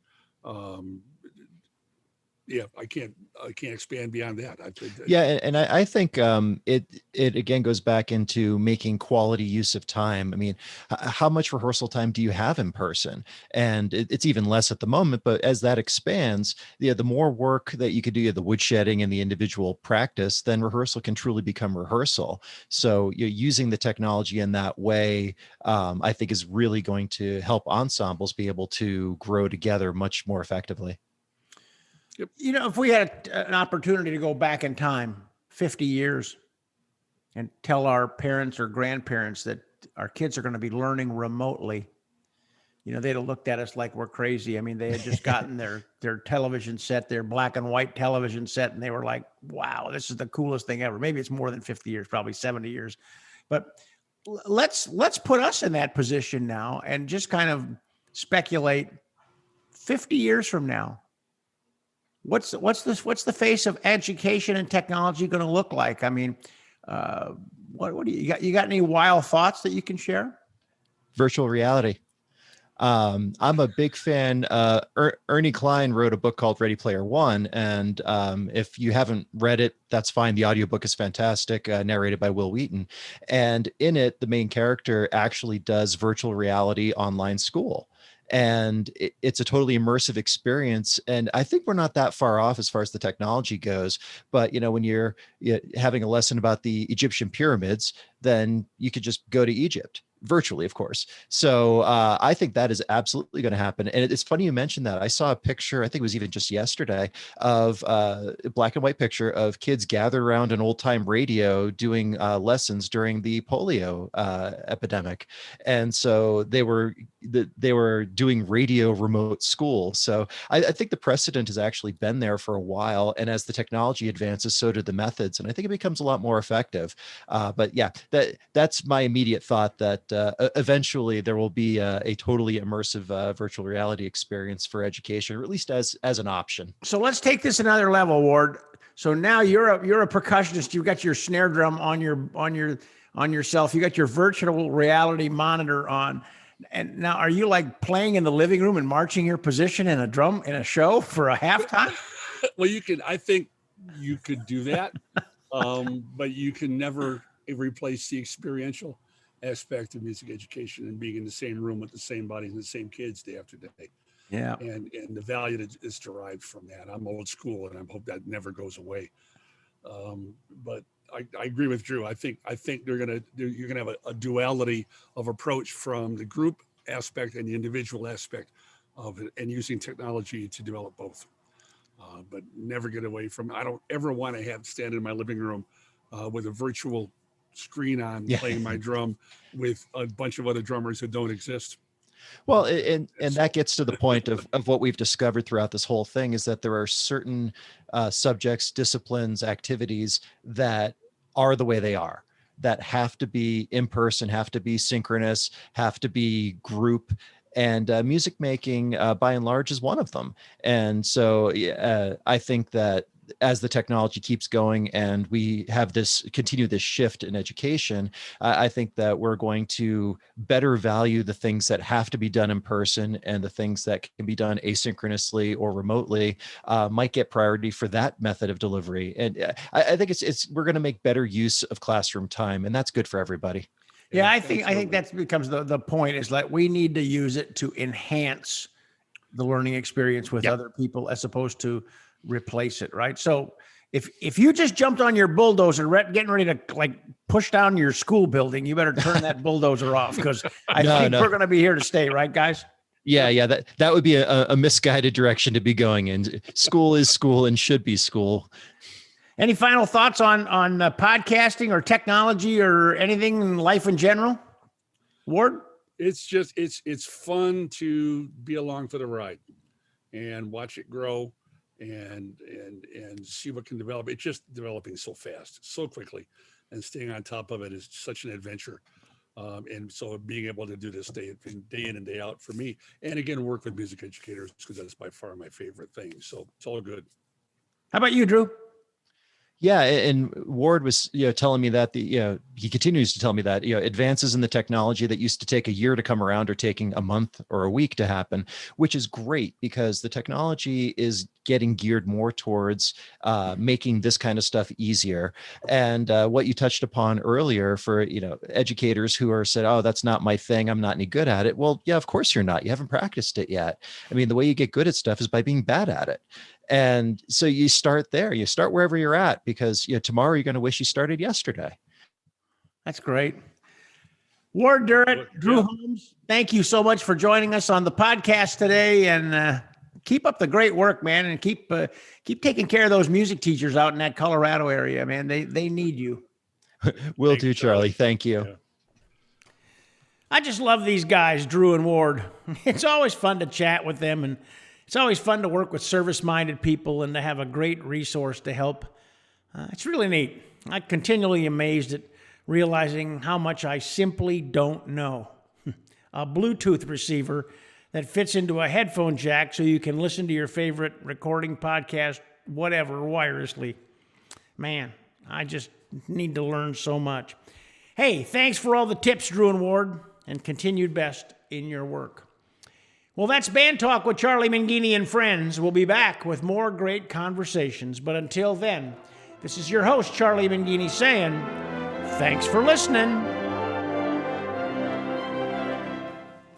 I can't expand beyond that. I think it again goes back into making quality use of time. I mean, how much rehearsal time do you have in person? And it's even less at the moment, but as that expands, the more work that you could do, the woodshedding and the individual practice, then rehearsal can truly become rehearsal. So you're using the technology in that way, I think is really going to help ensembles be able to grow together much more effectively. Yep. If we had an opportunity to go back in time 50 years and tell our parents or grandparents that our kids are going to be learning remotely, they'd have looked at us like we're crazy. I mean, they had just gotten their television set, their black and white television set, and they were like, wow, this is the coolest thing ever. Maybe it's more than 50 years, probably 70 years. But let's put us in that position now and just kind of speculate 50 years from now. What's the face of education and technology going to look like? I mean, what do you got? You got any wild thoughts that you can share? Virtual reality. I'm a big fan. Ernie Klein wrote a book called Ready Player One. And if you haven't read it, that's fine. The audiobook is fantastic, narrated by Will Wheaton. And in it, the main character actually does virtual reality online school. And it's a totally immersive experience. And I think we're not that far off as far as the technology goes. But, when you're having a lesson about the Egyptian pyramids, then you could just go to Egypt. Virtually, of course. So I think that is absolutely going to happen. And it's funny you mentioned that. I saw a picture, I think it was even just yesterday, of a black and white picture of kids gathered around an old time radio doing lessons during the polio epidemic. And so they were doing radio remote school. So I think the precedent has actually been there for a while. And as the technology advances, so do the methods. And I think it becomes a lot more effective. But yeah, that's my immediate thought, that eventually there will be a totally immersive virtual reality experience for education, or at least as an option. So let's take this another level, Ward. So now you're a percussionist. You've got your snare drum on yourself. You got your virtual reality monitor on. And now, are you like playing in the living room and marching your position in a show for a halftime? Well, I think you could do that, but you can never replace the experiential aspect of music education and being in the same room with the same bodies and the same kids day after day. Yeah. And the value that is derived from that. I'm old school, and I hope that never goes away. But I agree with Drew. I think you're gonna have a duality of approach from the group aspect and the individual aspect of it, and using technology to develop both. But never get away from. I don't ever want to stand in my living room with a virtual screen on, playing my drum with a bunch of other drummers who don't exist. Well, and that gets to the point of what we've discovered throughout this whole thing, is that there are certain subjects, disciplines, activities that are the way they are, that have to be in person, have to be synchronous, have to be group. And music making, by and large, is one of them. And so I think that as the technology keeps going and we have continue this shift in education, I think that we're going to better value the things that have to be done in person, and the things that can be done asynchronously or remotely might get priority for that method of delivery. And I think we're going to make better use of classroom time, and that's good for everybody. Yeah, I think that becomes the point is like we need to use it to enhance the learning experience with other people as opposed to replace it, right? So if you just jumped on your bulldozer, getting ready to like push down your school building, you better turn that bulldozer off because I think we're going to be here to stay, right, guys? Yeah. That would be a misguided direction to be going in. School is school and should be school. Any final thoughts on podcasting or technology or anything in life in general? Ward? It's just, it's fun to be along for the ride and watch it grow and see what can develop. It's just developing so fast, so quickly, and staying on top of it is such an adventure. And so being able to do this day in and day out for me, and again, work with music educators, because that's by far my favorite thing. So it's all good. How about you, Drew? Yeah, and Ward was, telling me that he continues to tell me that, advances in the technology that used to take a year to come around are taking a month or a week to happen, which is great because the technology is getting geared more towards making this kind of stuff easier. And what you touched upon earlier for, educators who are said, oh, that's not my thing, I'm not any good at it. Well, yeah, of course you're not. You haven't practiced it yet. I mean, the way you get good at stuff is by being bad at it. And so you start there, you start wherever you're at, because tomorrow you're going to wish you started yesterday. That's great. Ward Durrett, Drew Holmes, thank you so much for joining us on the podcast today, and keep up the great work, man, and keep taking care of those music teachers out in that Colorado area, man. They need you. Will do, Charlie. Thank you. Yeah. I just love these guys, Drew and Ward. It's always fun to chat with them, and it's always fun to work with service-minded people and to have a great resource to help. It's really neat. I'm continually amazed at realizing how much I simply don't know. A Bluetooth receiver that fits into a headphone jack so you can listen to your favorite recording, podcast, whatever, wirelessly. Man, I just need to learn so much. Hey, thanks for all the tips, Drew and Ward, and continued best in your work. Well, that's Band Talk with Charlie Mangini and friends. We'll be back with more great conversations. But until then, this is your host, Charlie Mangini, saying, thanks for listening.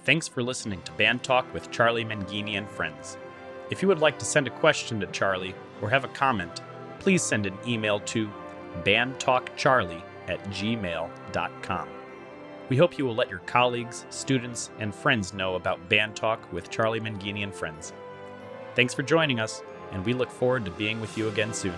Thanks for listening to Band Talk with Charlie Mangini and friends. If you would like to send a question to Charlie or have a comment, please send an email to bandtalkcharlie@gmail.com. We hope you will let your colleagues, students, and friends know about Band Talk with Charlie Mangini and friends. Thanks for joining us, and we look forward to being with you again soon.